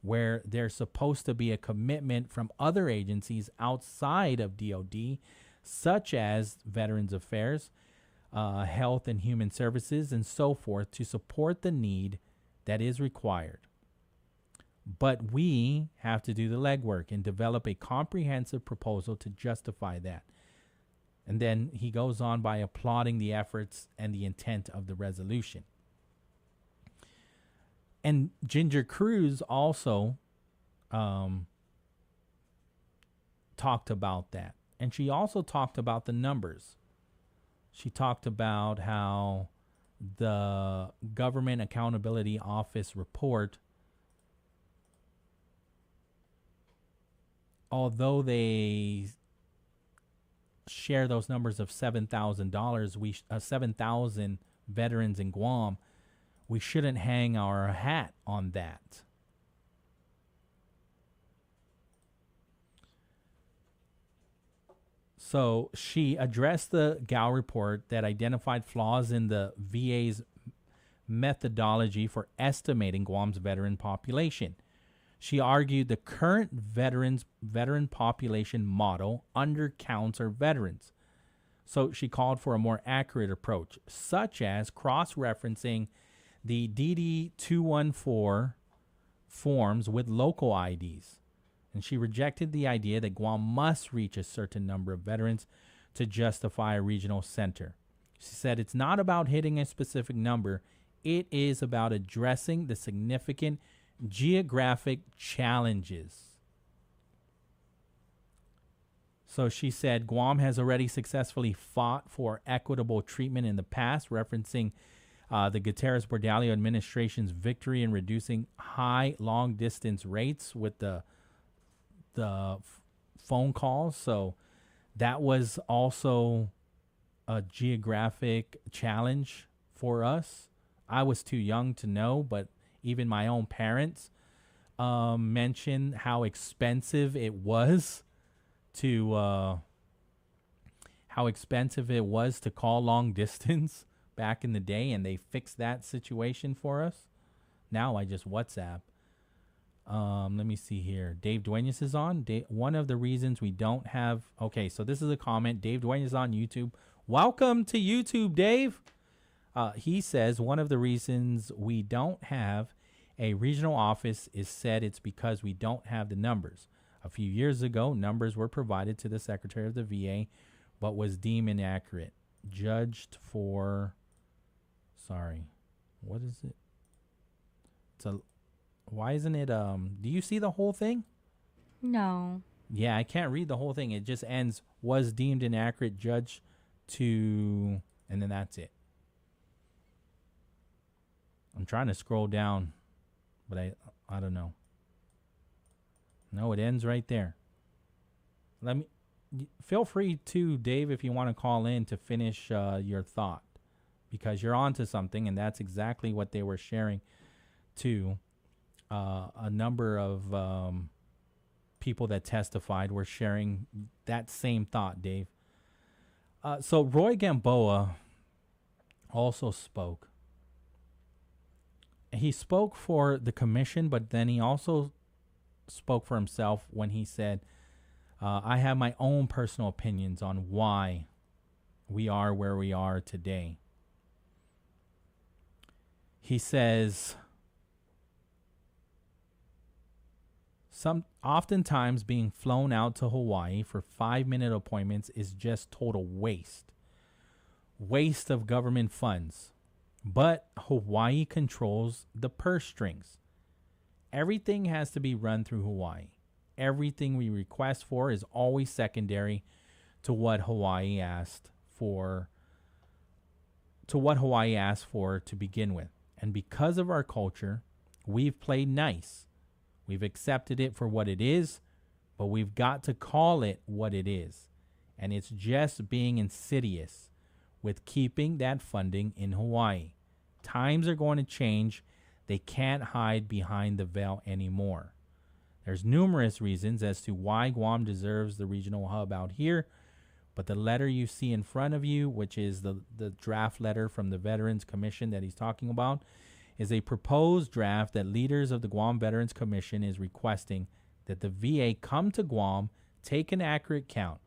where there's supposed to be a commitment from other agencies outside of DOD, such as Veterans Affairs, Health and Human Services, and so forth, to support the need that is required. But we have to do the legwork and develop a comprehensive proposal to justify that. And then he goes on by applauding the efforts and the intent of the resolution. And Ginger Cruz also talked about that. And she also talked about the numbers. She talked about how the Government Accountability Office report, although they share those numbers of $7,000, 7,000 veterans in Guam, we shouldn't hang our hat on that. So she addressed the Gao report that identified flaws in the VA's methodology for estimating Guam's veteran population. She argued the current veteran population model undercounts our veterans. So she called for a more accurate approach, such as cross-referencing the DD-214 forms with local IDs. And she rejected the idea that Guam must reach a certain number of veterans to justify a regional center. She said it's not about hitting a specific number. It is about addressing the significant geographic challenges. So she said Guam has already successfully fought for equitable treatment in the past, referencing the Gutierrez-Bordallo administration's victory in reducing high long-distance rates with the phone calls. So that was also a geographic challenge for us. I was too young to know, but even my own parents mentioned how expensive it was to call long distance back in the day, and they fixed that situation for us. Now I just WhatsApp. Let me see here. Dave Duenas is on. One of the reasons we don't have... Okay, so this is a comment. Dave Duenas is on YouTube. Welcome to YouTube, Dave. He says one of the reasons we don't have a regional office is said it's because we don't have the numbers. A few years ago, numbers were provided to the Secretary of the VA, but was deemed inaccurate. Judged for... Sorry. What is it? Why isn't it... Do you see the whole thing?
No.
Yeah, I can't read the whole thing. It just ends, was deemed inaccurate, judged to... And then that's it. I'm trying to scroll down, but I don't know. No, it ends right there. Feel free to, Dave, if you want to call in to finish your thought, because you're onto something, and that's exactly what they were sharing to a number of people that testified were sharing that same thought, Dave. So Roy Gamboa also spoke. He spoke for the commission, but then he also spoke for himself when he said, I have my own personal opinions on why we are where we are today. He says, oftentimes being flown out to Hawaii for 5-minute appointments is just total waste. Waste of government funds. But Hawaii controls the purse strings. Everything has to be run through Hawaii. Everything we request for is always secondary to what Hawaii asked for. To begin with. And because of our culture, we've played nice. We've accepted it for what it is, but we've got to call it what it is. And it's just being insidious with keeping that funding in Hawaii. Times are going to change. They can't hide behind the veil anymore. There's numerous reasons as to why Guam deserves the regional hub out here, but the letter you see in front of you, which is the draft letter from the Veterans Commission that he's talking about, is a proposed draft that leaders of the Guam Veterans Commission is requesting that the VA come to Guam, take an accurate count.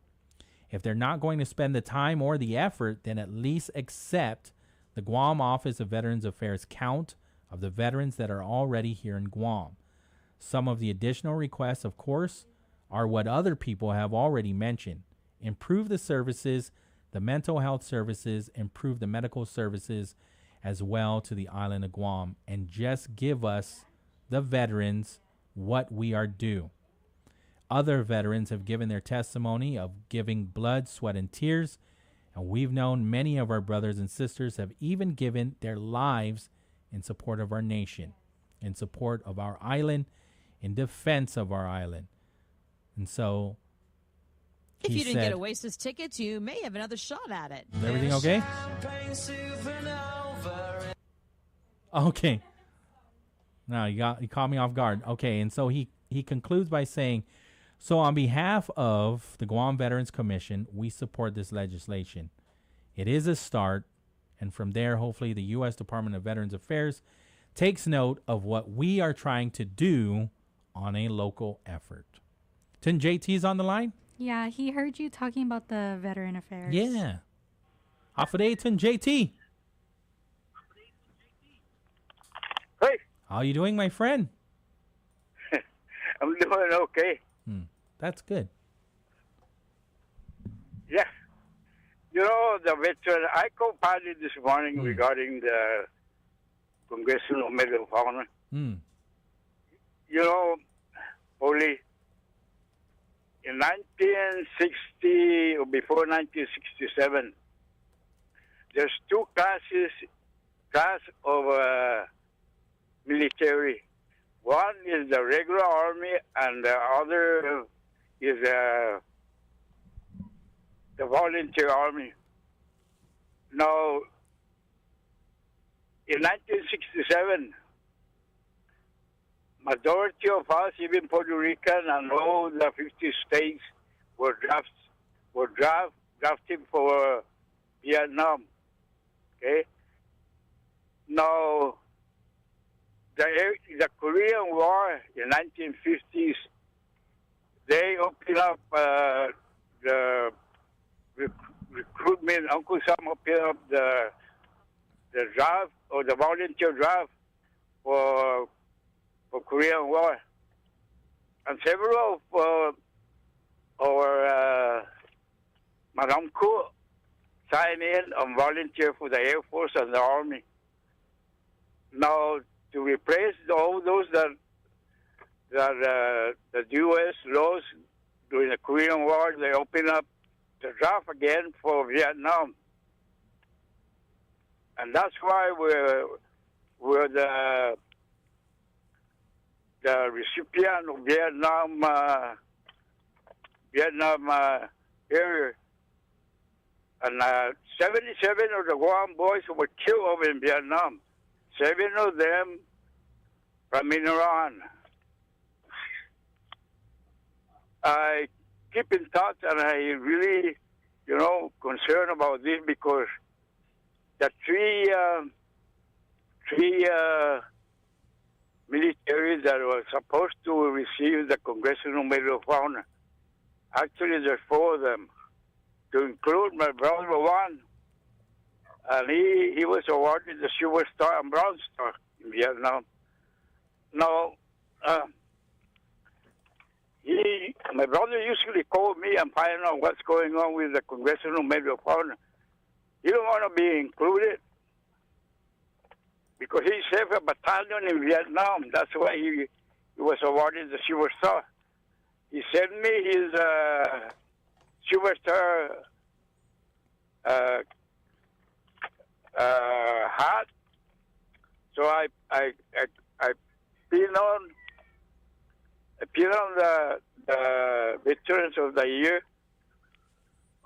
If they're not going to spend the time or the effort, then at least accept the Guam Office of Veterans Affairs count of the veterans that are already here in Guam. Some of the additional requests, of course, are what other people have already mentioned. Improve the services, the mental health services, improve the medical services as well to the island of Guam, and just give us, the veterans, what we are due. Other veterans have given their testimony of giving blood, sweat, and tears, and we've known many of our brothers and sisters have even given their lives in support of our nation, in support of our island, in defense of our island. And so,
if you didn't get Oasis tickets, you may have another shot at it.
Is everything okay? Okay. No, you caught me off guard. Okay, and so he concludes by saying, so on behalf of the Guam Veterans Commission, we support this legislation. It is a start, and from there, hopefully, the U.S. Department of Veterans Affairs takes note of what we are trying to do on a local effort. Tin JT's on the line?
Yeah, he heard you talking about the Veteran Affairs.
Yeah. Hafaday Tin JT.
Hey.
How you doing, my friend?
I'm doing okay.
That's good.
Yeah. You know, the veteran, I called Pauly this morning regarding the Congressional Medal of Honor. You know, Pauly, in 1960 or before 1967, there's two class of military. One is the regular army, and the other is the volunteer army. Now, in 1967, majority of us, even Puerto Rican and all the 50 states, were drafted for Vietnam. Okay. Now, the Korean War in 1950s, they opened up the recruitment. Uncle Sam opened up the draft or the volunteer draft for Korean War, and several of our Madame Ku signed in and volunteer for the Air Force and the Army. Now, to replace all those that the U.S. lost during the Korean War, they opened up the draft again for Vietnam, and that's why we're the recipient of Vietnam area. And 77 of the Guam boys were killed over in Vietnam. 7 of them from Iran. I keep in touch, and I really, concerned about this because the three militaries that were supposed to receive the Congressional Medal of Honor, actually there's 4 of them, to include my brother one, and he was awarded the Silver Star and Bronze Star in Vietnam. Now, my brother usually called me and find out what's going on with the Congressional Medal of Honor. He don't want to be included because he served a battalion in Vietnam. That's why he was awarded the Silver Star. He sent me his Silver Star hat. So I pin on the Veterans of the Year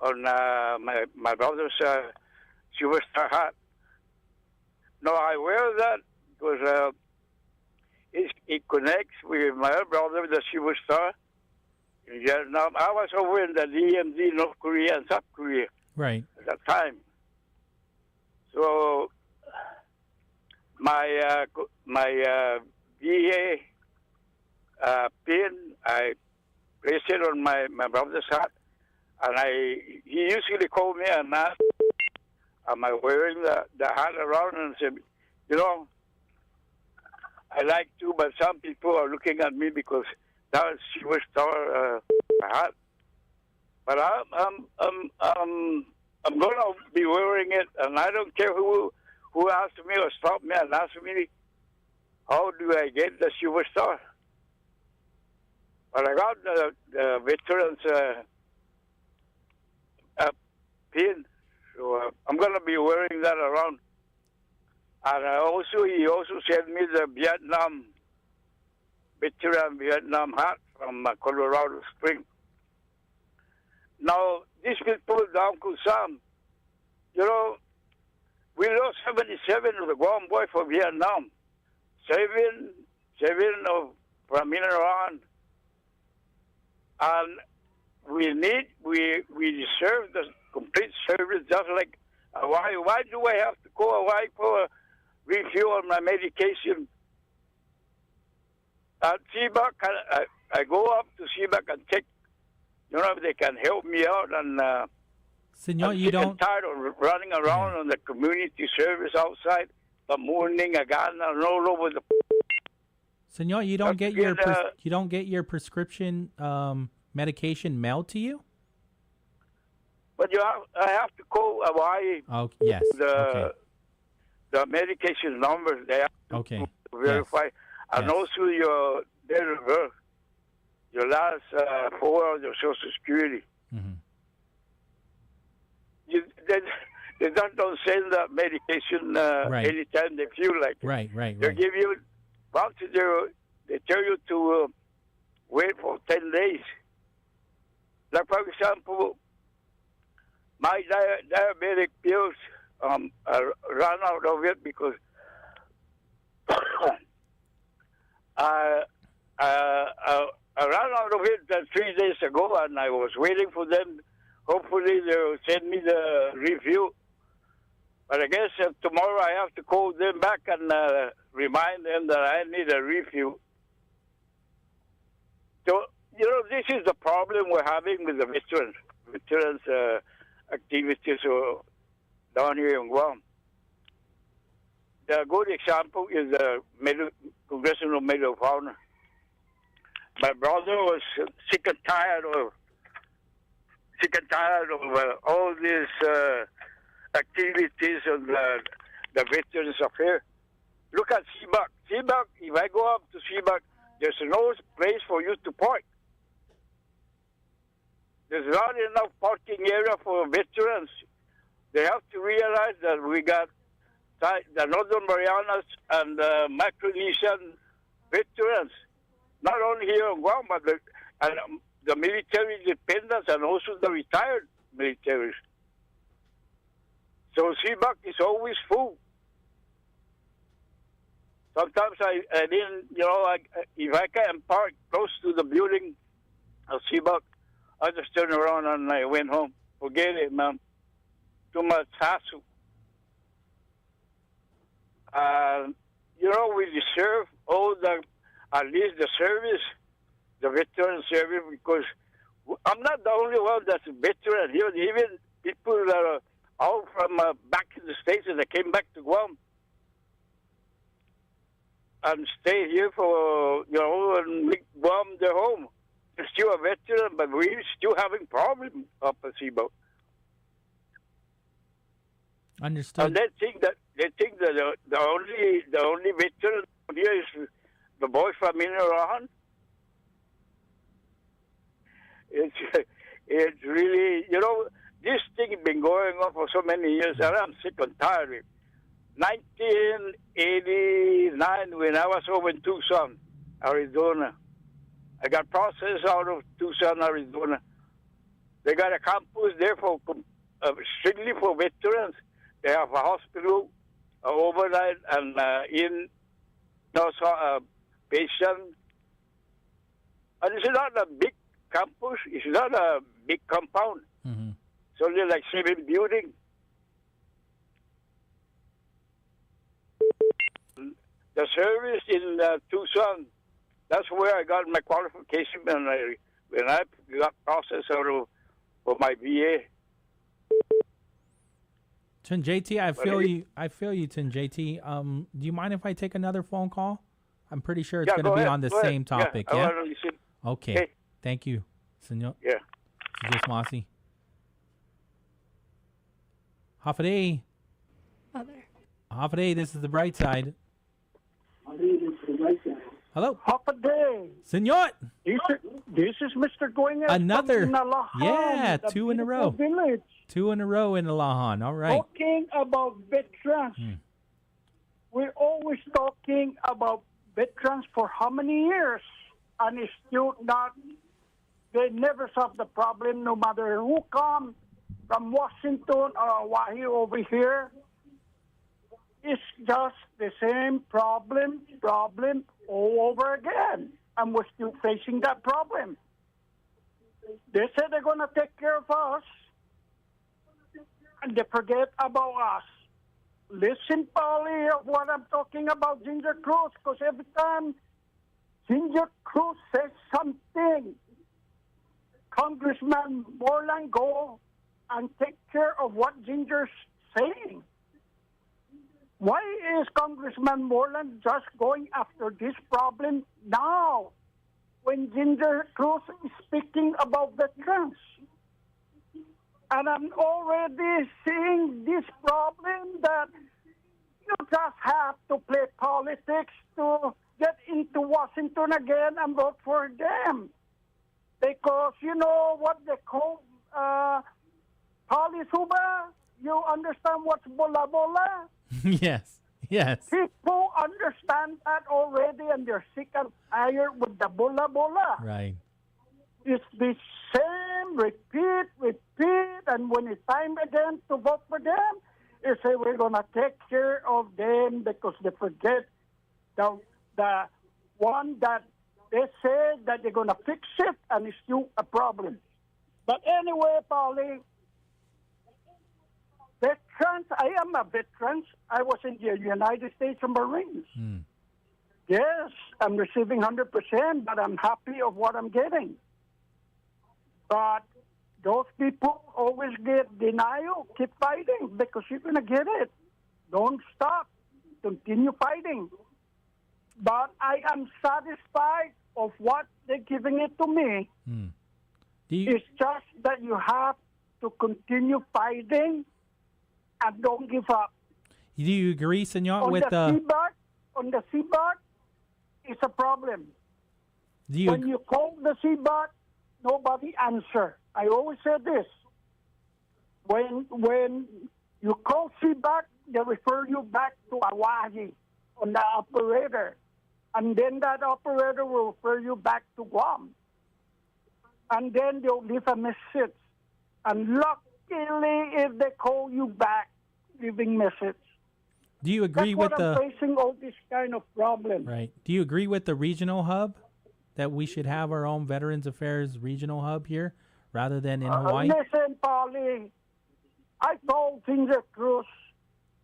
on my brother's Silver Star hat. No, I wear that because it connects with my other brother, the Silver Star. In Vietnam, I was over in the DMZ, North Korea and South Korea,
right,
at that time. So my VA pin, I placed it on my brother's hat, and he usually called me and asked, "Am I wearing the hat around?" And said, I like to, but some people are looking at me because that was Silver Star hat. But I'm gonna be wearing it, and I don't care who asked me or stopped me and asked me, how do I get the Silver Star? But I got the veterans pin, so I'm gonna be wearing that around. And he also sent me the veteran Vietnam hat from Colorado Springs. Now, these people, the Uncle Sam, we lost 77 of the Guam boys for Vietnam. 7 from Iran. And we deserve the complete service, just like Hawaii. Why do I have to go Hawaii for a refuel on my medication? At CBAC, I go up to CBAC and check, if they can help me out. And
Senor,
I'm tired of running around on the community service outside, the morning, again, and all over the.
Senor, you don't get your prescription medication mailed to you?
But I have to call Hawaii.
Oh, yes.
The medication numbers they have to verify, and also your date of birth, your last 4 of your Social Security.
Mm-hmm.
They don't send that medication anytime they feel like it.
Right.
They give you, once they tell you to wait for 10 days. Like, for example, my diabetic pills, I ran out of it because of it 3 days ago, and I was waiting for them. Hopefully, they'll send me the review. But I guess tomorrow I have to call them back and remind them that I need a review. So, this is the problem we're having with the veterans activities down here in Guam. The good example is the Congressional Medal of Honor. My brother was sick and tired of all these activities of the Veterans Affairs. Look at Seabuck. Seabuck, if I go up to Seabuck, there's no place for you to park. There's not enough parking area for veterans. They have to realize that we got the Northern Marianas and Micronesian veterans, not only here in Guam, but the military dependents and also the retired militaries. So Seabuck is always full. Sometimes I didn't, if I can park close to the building of Seabuck, I just turned around and I went home. Forget it, man. Too much hassle. We deserve at least the service, the veteran service, because I'm not the only one that's a veteran here. Even people that are all from back in the States and they came back to Guam and stay here for, and make Guam their home. They're still a veteran, but we're still having problems up at Cebu.
Understood.
And they think that the only veteran here is the boy from Minarahan. It's really, this thing has been going on for so many years, and I'm sick and tired of it. 1989, when I was over in Tucson, Arizona, I got processed out of Tucson, Arizona. They got a campus there for strictly for veterans. They have a hospital, overnight, and patient. And it's not a big campus. It's not a big compound.
Mm-hmm.
It's only like 7 buildings. The service in Tucson, that's where I got my qualification when I got processed out for my VA.
Tin JT, I feel you, Tin JT. Do you mind if I take another phone call? I'm pretty sure it's going to be on the same topic. Yeah. Okay. Thank you, Senor.
Yeah.
Just Mossy. Hafaday. Hafaday, this is the bright side. Hello.
Hafaday.
Senor.
This is Mr. Goinga.
Another.
Nalahan,
yeah, 2 in a row.
Village.
2 in a row in Alahan. All right.
Talking about veterans. We're always talking about veterans for how many years? And it's still not, they never solve the problem no matter who comes from Washington or Hawaii over here. It's just the same problem all over again. And we're still facing that problem. They said they're going to take care of us. And they forget about us. Listen, Pauly, of what I'm talking about Ginger Cruz, because every time Ginger Cruz says something, Congressman Borland go and take care of what Ginger's saying. Why is Congressman Borland just going after this problem now when Ginger Cruz is speaking about veterans? And I'm already seeing this problem that you just have to play politics to get into Washington again and vote for them. Because you know what they call Pauly Suba? You understand what's bola bola?
Yes.
People understand that already and they're sick and tired with the bola bola.
Right.
It's the same, repeat, and when it's time again to vote for them, they say we're going to take care of them because they forget the one that They say that they're going to fix it, and it's still a problem. But anyway, Pauly, veterans, I am a veteran. I was in the United States Marines. Yes, I'm receiving 100%, but I'm happy of what I'm getting. But those people always get denial. Keep fighting because you're going to get it. Don't stop. Continue fighting. But I am satisfied of what they're giving it to me. It's just that you have to continue fighting and don't give up.
Do you agree, Senor, with
on the CBOT, it's a problem. When you call the CBOT, nobody answer. I always say this. When you call CBOT, they refer you back to Hawaii on the operator. And then that operator will refer you back to Guam. And then they'll leave a message. And luckily, if they call you back, leaving message.
Do you agree with
I'm facing all this kind of problem.
Right. Do you agree with the regional hub that we should have our own Veterans Affairs regional hub here rather than in Hawaii?
Listen, Pauly, I told Ginger Cruz,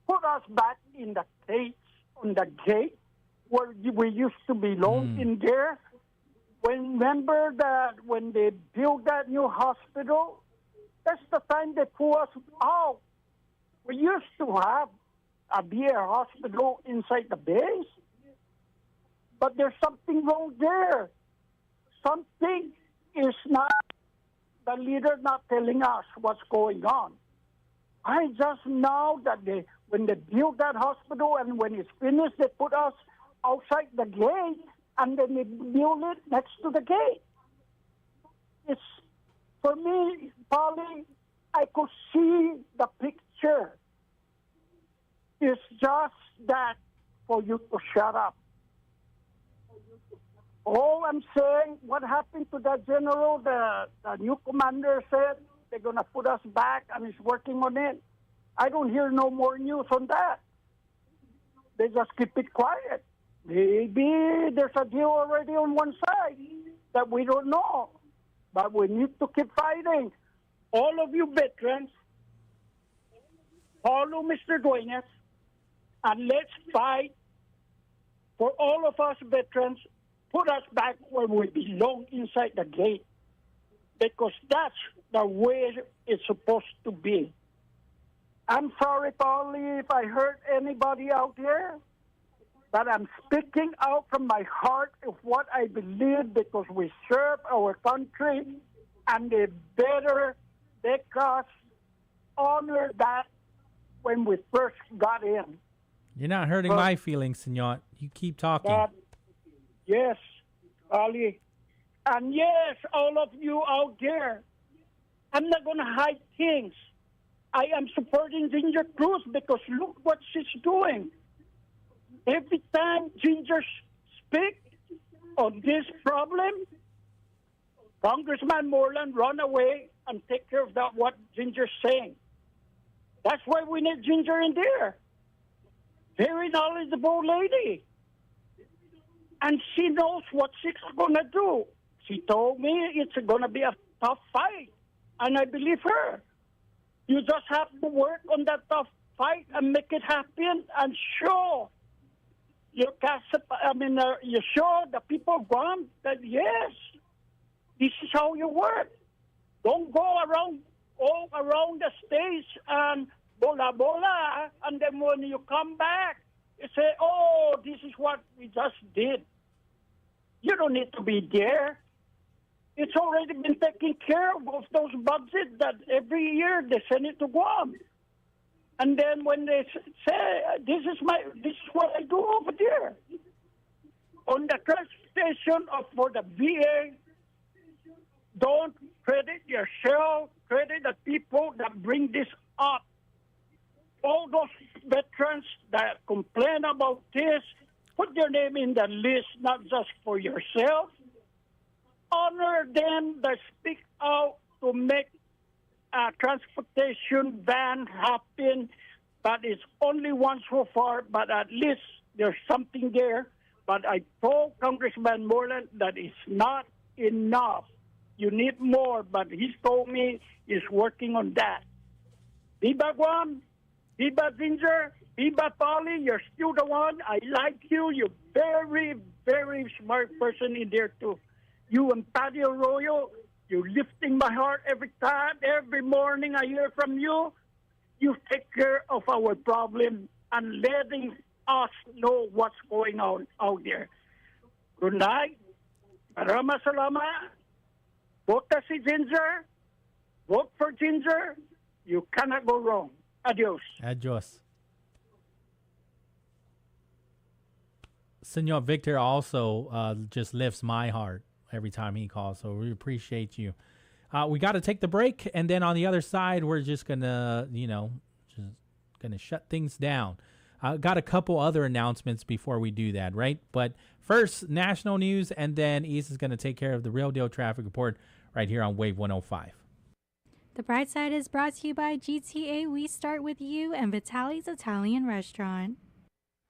put us back in the cage, on the gate where we used to belong in there. Remember that when they built that new hospital, that's the time they pulled us out. We used to have a VA hospital inside the base, but there's something wrong there. Something is not, the leader not telling us what's going on. I just know that when they built that hospital and when it's finished, they put us outside the gate and then they build it next to the gate. It's, for me, Pauly, I could see the picture. It's just that for you to shut up. All I'm saying, what happened to that general, the new commander said they're going to put us back and he's working on it. I don't hear no more news on that. They just keep it quiet. Maybe there's a deal already on one side that we don't know. But we need to keep fighting. All of you veterans, follow Mr. Duenas, and let's fight for all of us veterans. Put us back where we belong inside the gate. Because that's the way it's supposed to be. I'm sorry, Pauly, if I hurt anybody out there. But I'm speaking out from my heart of what I believe because we serve our country and they better make us honor that when we first got in.
You're not hurting my feelings, Senor. You keep talking.
But yes, Ali. And yes, all of you out there, I'm not going to hide things. I am supporting Ginger Cruz because look what she's doing. Every time Ginger speaks on this problem, Congressman Moreland run away and take care of that what Ginger's saying. That's why we need Ginger in there. Very knowledgeable lady. And she knows what she's going to do. She told me it's going to be a tough fight. And I believe her. You just have to work on that tough fight and make it happen and show you show the people of Guam that yes, this is how you work. Don't go all around the states and bola, and then when you come back, you say, oh, this is what we just did. You don't need to be there. It's already been taken care of those budgets that every year they send it to Guam. And then when they say, this is what I do over there. On the transportation for the VA, don't credit yourself, credit the people that bring this up. All those veterans that complain about this, put their name in the list, not just for yourself. Honor them that speak out to make a transportation van happen, but it's only one so far, but at least there's something there. But I told Congressman Moreland that it's not enough. You need more, but he told me he's working on that. Viva Guam, Viva Ginger, Viva Pauly, you're still the one. I like you. You're very, very smart person in there too. You and Paddy Arroyo, you're lifting my heart every time, every morning I hear from you. You take care of our problem and letting us know what's going on out there. Good night. Maraming salamat. Vote si Ginger. Vote for Ginger. You cannot go wrong. Adios.
Adios. Senor Victor also just lifts my heart every time he calls, so we appreciate you. We got to take the break, and then on the other side, we're just gonna, shut things down. Got a couple other announcements before we do that, right? But first, national news, and then East is going to take care of the Real Deal Traffic Report right here on Wave 105.
The Bright Side is brought to you by GTA We Start With You and Vitali's Italian Restaurant.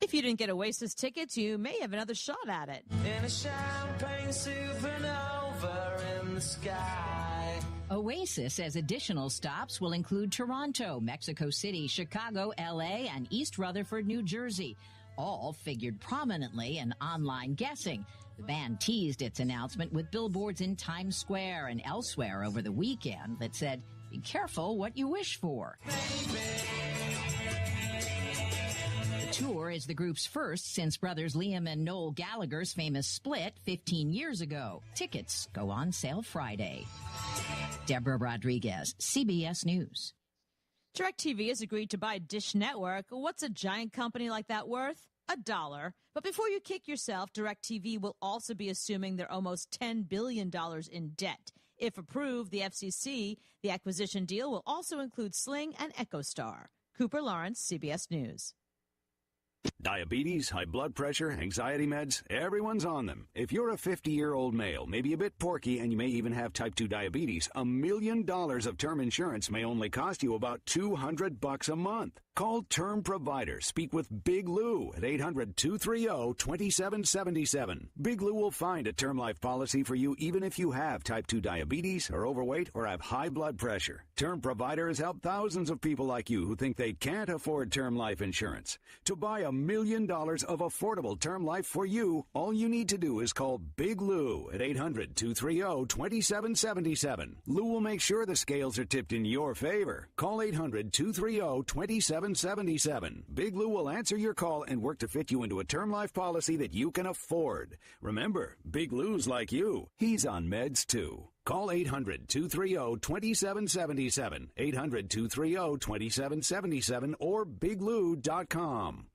If you didn't get Oasis tickets, you may have another shot at it.
In a champagne supernova in the sky.
Oasis says additional stops will include Toronto, Mexico City, Chicago, LA, and East Rutherford, New Jersey. All figured prominently in online guessing. The band teased its announcement with billboards in Times Square and elsewhere over the weekend that said, "Be careful what you wish for." The tour is the group's first since brothers Liam and Noel Gallagher's famous split 15 years ago. Tickets go on sale Friday. Deborah Rodriguez, CBS News.
DirecTV has agreed to buy Dish Network. What's a giant company like that worth? $1. But before you kick yourself, DirecTV will also be assuming they're almost $10 billion in debt. If approved, the FCC, the acquisition deal will also include Sling and EchoStar. Cooper Lawrence, CBS News.
Diabetes, high blood pressure, anxiety meds, everyone's on them. If you're a 50-year-old male, maybe a bit porky, and you may even have type 2 diabetes, $1 million of term insurance may only cost you about $200 a month. Call Term Provider. Speak with Big Lou at 800-230-2777. Big Lou will find a term life policy for you even if you have type 2 diabetes, are overweight, or have high blood pressure. Term Provider has helped thousands of people like you who think they can't afford term life insurance. To buy $1 million of affordable term life for you, all you need to do is call Big Lou at 800-230-2777. Lou will make sure the scales are tipped in your favor. Call 800-230-2777. Big Lou will answer your call and work to fit you into a term life policy that you can afford. Remember, Big Lou's like you. He's on meds too. Call 800-230-2777, 800-230-2777, or biglou.com.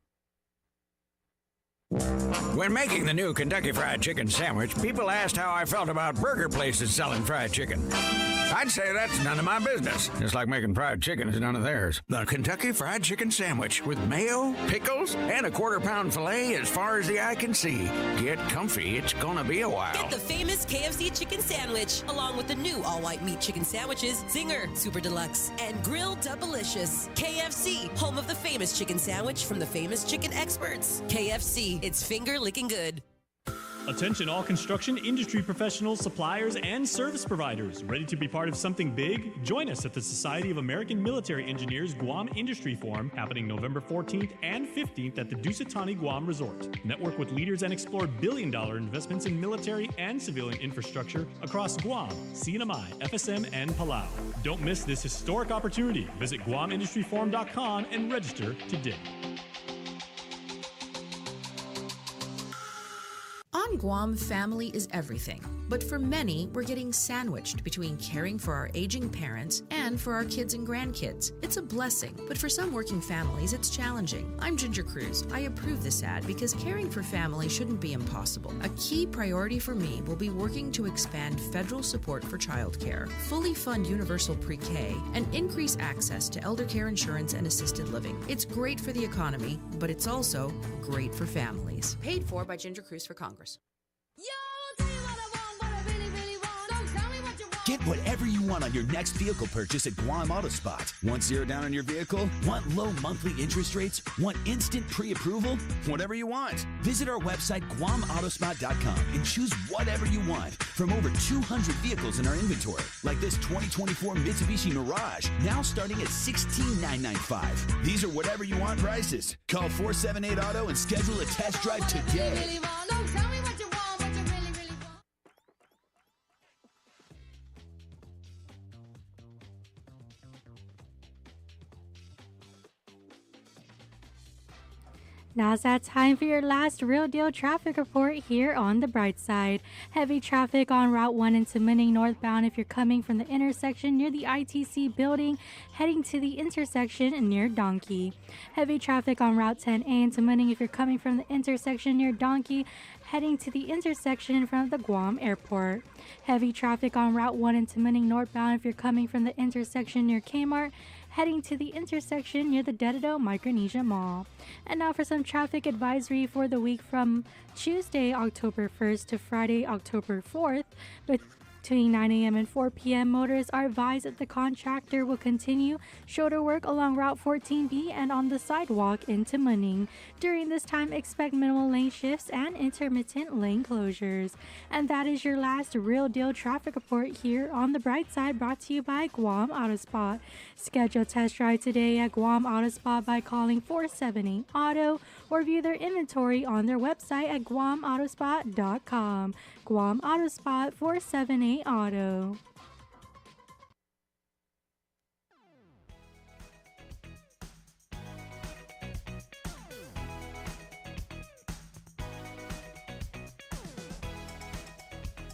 When making the new Kentucky Fried Chicken sandwich, people asked how I felt about burger places selling fried chicken. I'd say that's none of my business, just like making fried chicken is none of theirs. The Kentucky Fried Chicken sandwich with mayo, pickles, and a quarter-pound filet as far as the eye can see. Get comfy, it's gonna be a while.
Get the famous KFC chicken sandwich, along with the new all-white meat chicken sandwiches, Zinger, Super Deluxe, and Grilled Doublicious. KFC, home of the famous chicken sandwich from the famous chicken experts. KFC, it's finger-licking good.
Attention all construction industry professionals, suppliers, and service providers. Ready to be part of something big? Join us at the Society of American Military Engineers Guam Industry Forum, happening November 14th and 15th at the Dusitani Guam Resort. Network with leaders and explore billion-dollar investments in military and civilian infrastructure across Guam, CNMI, FSM, and Palau. Don't miss this historic opportunity. Visit GuamIndustryForum.com and register today.
On Guam, family is everything. But for many, we're getting sandwiched between caring for our aging parents and for our kids and grandkids. It's a blessing, but for some working families, it's challenging. I'm Ginger Cruz. I approve this ad because caring for family shouldn't be impossible. A key priority for me will be working to expand federal support for childcare, fully fund universal pre-K, and increase access to elder care insurance and assisted living. It's great for the economy, but it's also great for families. Paid for by Ginger Cruz for Congress.
Get whatever you want on your next vehicle purchase at Guam Auto Spot. Want zero down on your vehicle? Want low monthly interest rates? Want instant pre-approval? Whatever you want. Visit our website, GuamAutospot.com, and choose whatever you want from over 200 vehicles in our inventory, like this 2024 Mitsubishi Mirage, now starting at $16,995. These are whatever you want prices. Call 478-AUTO and schedule a test drive today.
Now's that time for your last real deal traffic report here on the bright side. Heavy traffic on Route 1 into Manning northbound if you're coming from the intersection near the ITC building, heading to the intersection near Donkey. Heavy traffic on Route 10A into Manning if you're coming from the intersection near Donkey, heading to the intersection in front of the Guam Airport. Heavy traffic on Route 1 into Manning northbound if you're coming from the intersection near Kmart, heading to the intersection near the Dededo Micronesia Mall. And now for some traffic advisory for the week from Tuesday, October 1st to Friday, October 4th. Between 9 a.m. and 4 p.m., motorists are advised that the contractor will continue shoulder work along Route 14B and on the sidewalk into Manning. During this time, expect minimal lane shifts and intermittent lane closures. And that is your last real deal traffic report here on the bright side, brought to you by Guam Auto Spot. Schedule a test drive today at Guam Auto Spot by calling 478-AUTO or view their inventory on their website at guamautospot.com. Guam Auto Spot, 478-AUTO.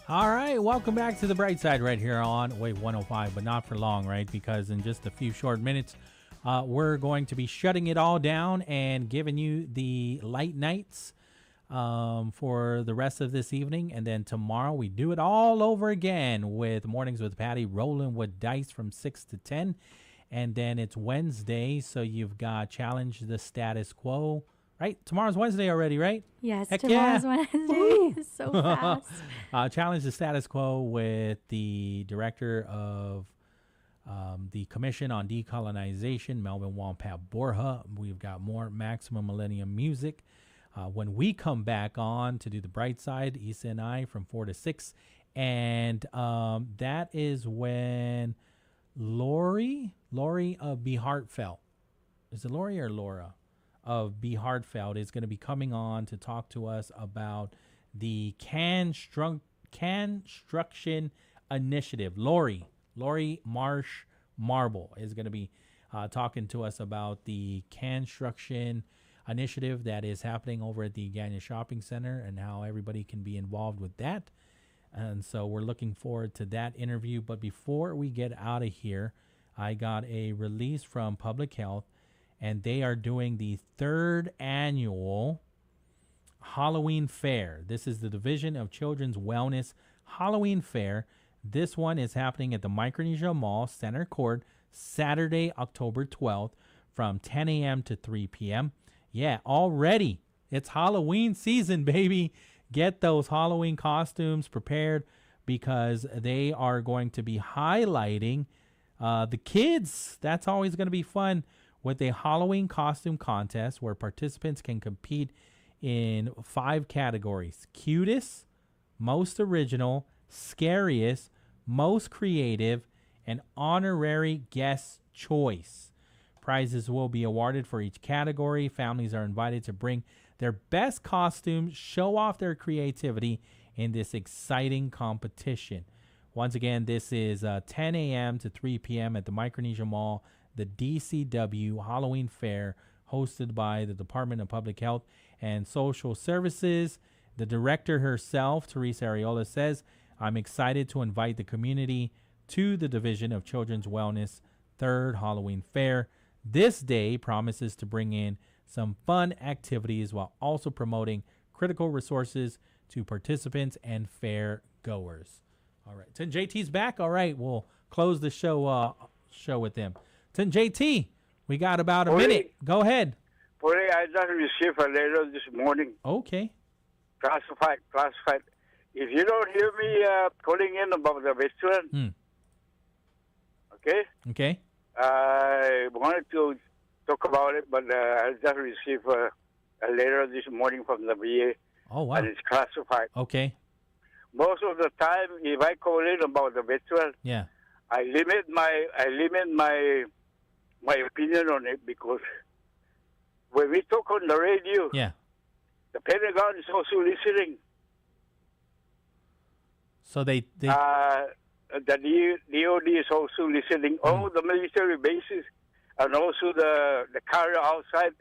All right, welcome back to the bright side right here on Wave 105, but not for long, right? Because in just a few short minutes, we're going to be shutting it all down and giving you the light nights for the rest of this evening. And then tomorrow we do it all over again with Mornings with Patty, rolling with dice from 6 to 10. And then it's Wednesday, so you've got Challenge the Status Quo. Right? Tomorrow's Wednesday already, right?
Yes,
Heck
tomorrow's
yeah.
Wednesday. So fast.
Challenge the Status Quo with the director of the Commission on Decolonization, Melvin Wampat Borja. We've got more Maximum Millennium Music. When we come back on to do the bright side, Issa and I from 4 to 6. And that is when Lori of Be Heartfelt. Is it Lori or Laura? Of Be Heartfelt is going to be coming on to talk to us about the construction initiative. Lori Marsh Marble is going to be talking to us about the construction initiative that is happening over at the Ganya Shopping Center and how everybody can be involved with that. And so we're looking forward to that interview. But before we get out of here, I got a release from Public Health, and they are doing the 3rd annual Halloween Fair. This is the Division of Children's Wellness Halloween Fair. This one is happening at the Micronesia Mall Center Court, Saturday, October 12th, from 10 a.m. to 3 p.m. Yeah, already it's Halloween season, baby. Get those Halloween costumes prepared because they are going to be highlighting the kids. That's always going to be fun with a Halloween costume contest where participants can compete in 5 categories: cutest, most original, scariest, most creative, and honorary guest choice. Prizes will be awarded for each category. Families are invited to bring their best costumes, show off their creativity in this exciting competition. Once again, this is 10 a.m. to 3 p.m. at the Micronesia Mall, the DCW Halloween Fair, hosted by the Department of Public Health and Social Services. The director herself, Teresa Areola, says, "I'm excited to invite the community to the Division of Children's Wellness 3rd Halloween Fair. This day promises to bring in some fun activities while also promoting critical resources to participants and fair goers." All right, Tin JT's back. All right, we'll close the show with him. Tin JT, we got about a minute. Go ahead.
I just received a letter this morning.
Okay.
Classified. If you don't hear me calling in about the veteran, Okay?
Okay.
I wanted to talk about it, but I just received a letter this morning from the VA.
Oh, wow.
And it's classified.
Okay.
Most of the time, if I call in about the veteran,
Yeah.
I limit my opinion on it because when we talk on the radio,
Yeah.
the Pentagon is also listening.
So they
The DOD is also listening. All the military bases and also the carrier outside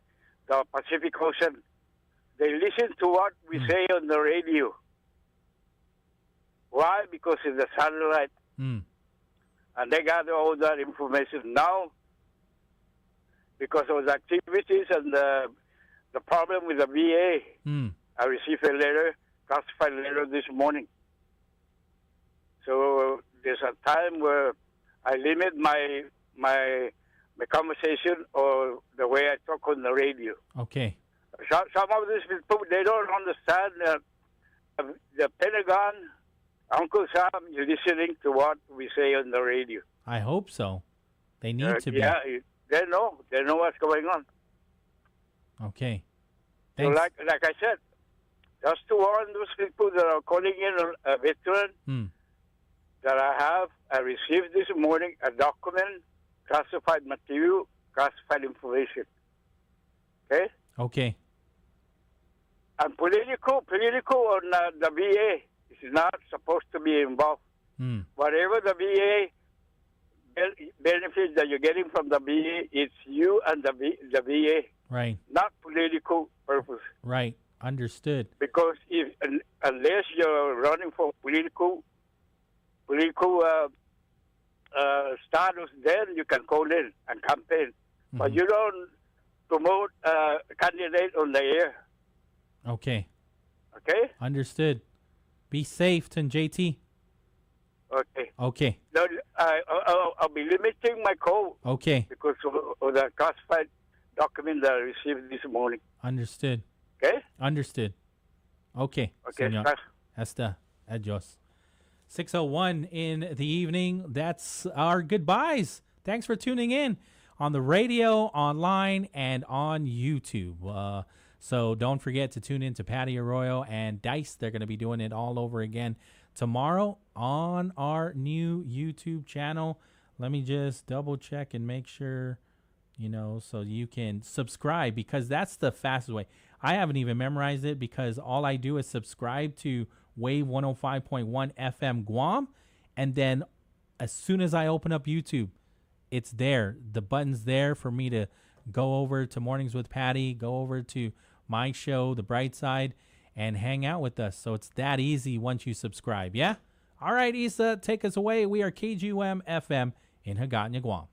the Pacific Ocean, they listen to what we say on the radio. Why? Because it's the satellite. And they gather all that information now because of the activities and the problem with the VA. I received a letter, classified letter this morning. So there's a time where I limit my conversation or the way I talk on the radio.
Okay.
Some of these people, they don't understand that the Pentagon, Uncle Sam, is listening to what we say on the radio.
I hope so. They need to be.
Yeah, they know. They know what's going on.
Okay.
So
Thanks.
like I said, just to warn those people that are calling in a veteran that I received this morning a document, classified material, classified information. Okay?
Okay.
And political on the VA is not supposed to be involved. Whatever the VA benefits that you're getting from the VA, it's you and the VA.
Right.
Not political purpose.
Right. Understood.
Because unless you're running for political status, then you can call in and campaign. But you don't promote a candidate on the air.
Okay.
Okay?
Understood. Be safe, JT.
Okay.
Okay.
No, I'll be limiting my call.
Okay.
Because of the classified document that I received this morning.
Understood.
Okay?
Understood. Okay.
Okay,
Senor.
sir.
Hasta. Adios. 6:01 in the evening. That's our goodbyes. Thanks for tuning in on the radio, online, and on YouTube. So don't forget to tune in to Patty Arroyo and Dice. They're going to be doing it all over again tomorrow on our new YouTube channel. Let me just double check and make sure, so you can subscribe, because that's the fastest way. I haven't even memorized it because all I do is subscribe to Wave 105.1 FM Guam. And then as soon as I open up YouTube, it's there. The button's there for me to go over to Mornings with Patty, go over to my show, The Bright Side, and hang out with us. So it's that easy once you subscribe. Yeah? All right, Issa, take us away. We are KGUM FM in Hagåtña, Guam.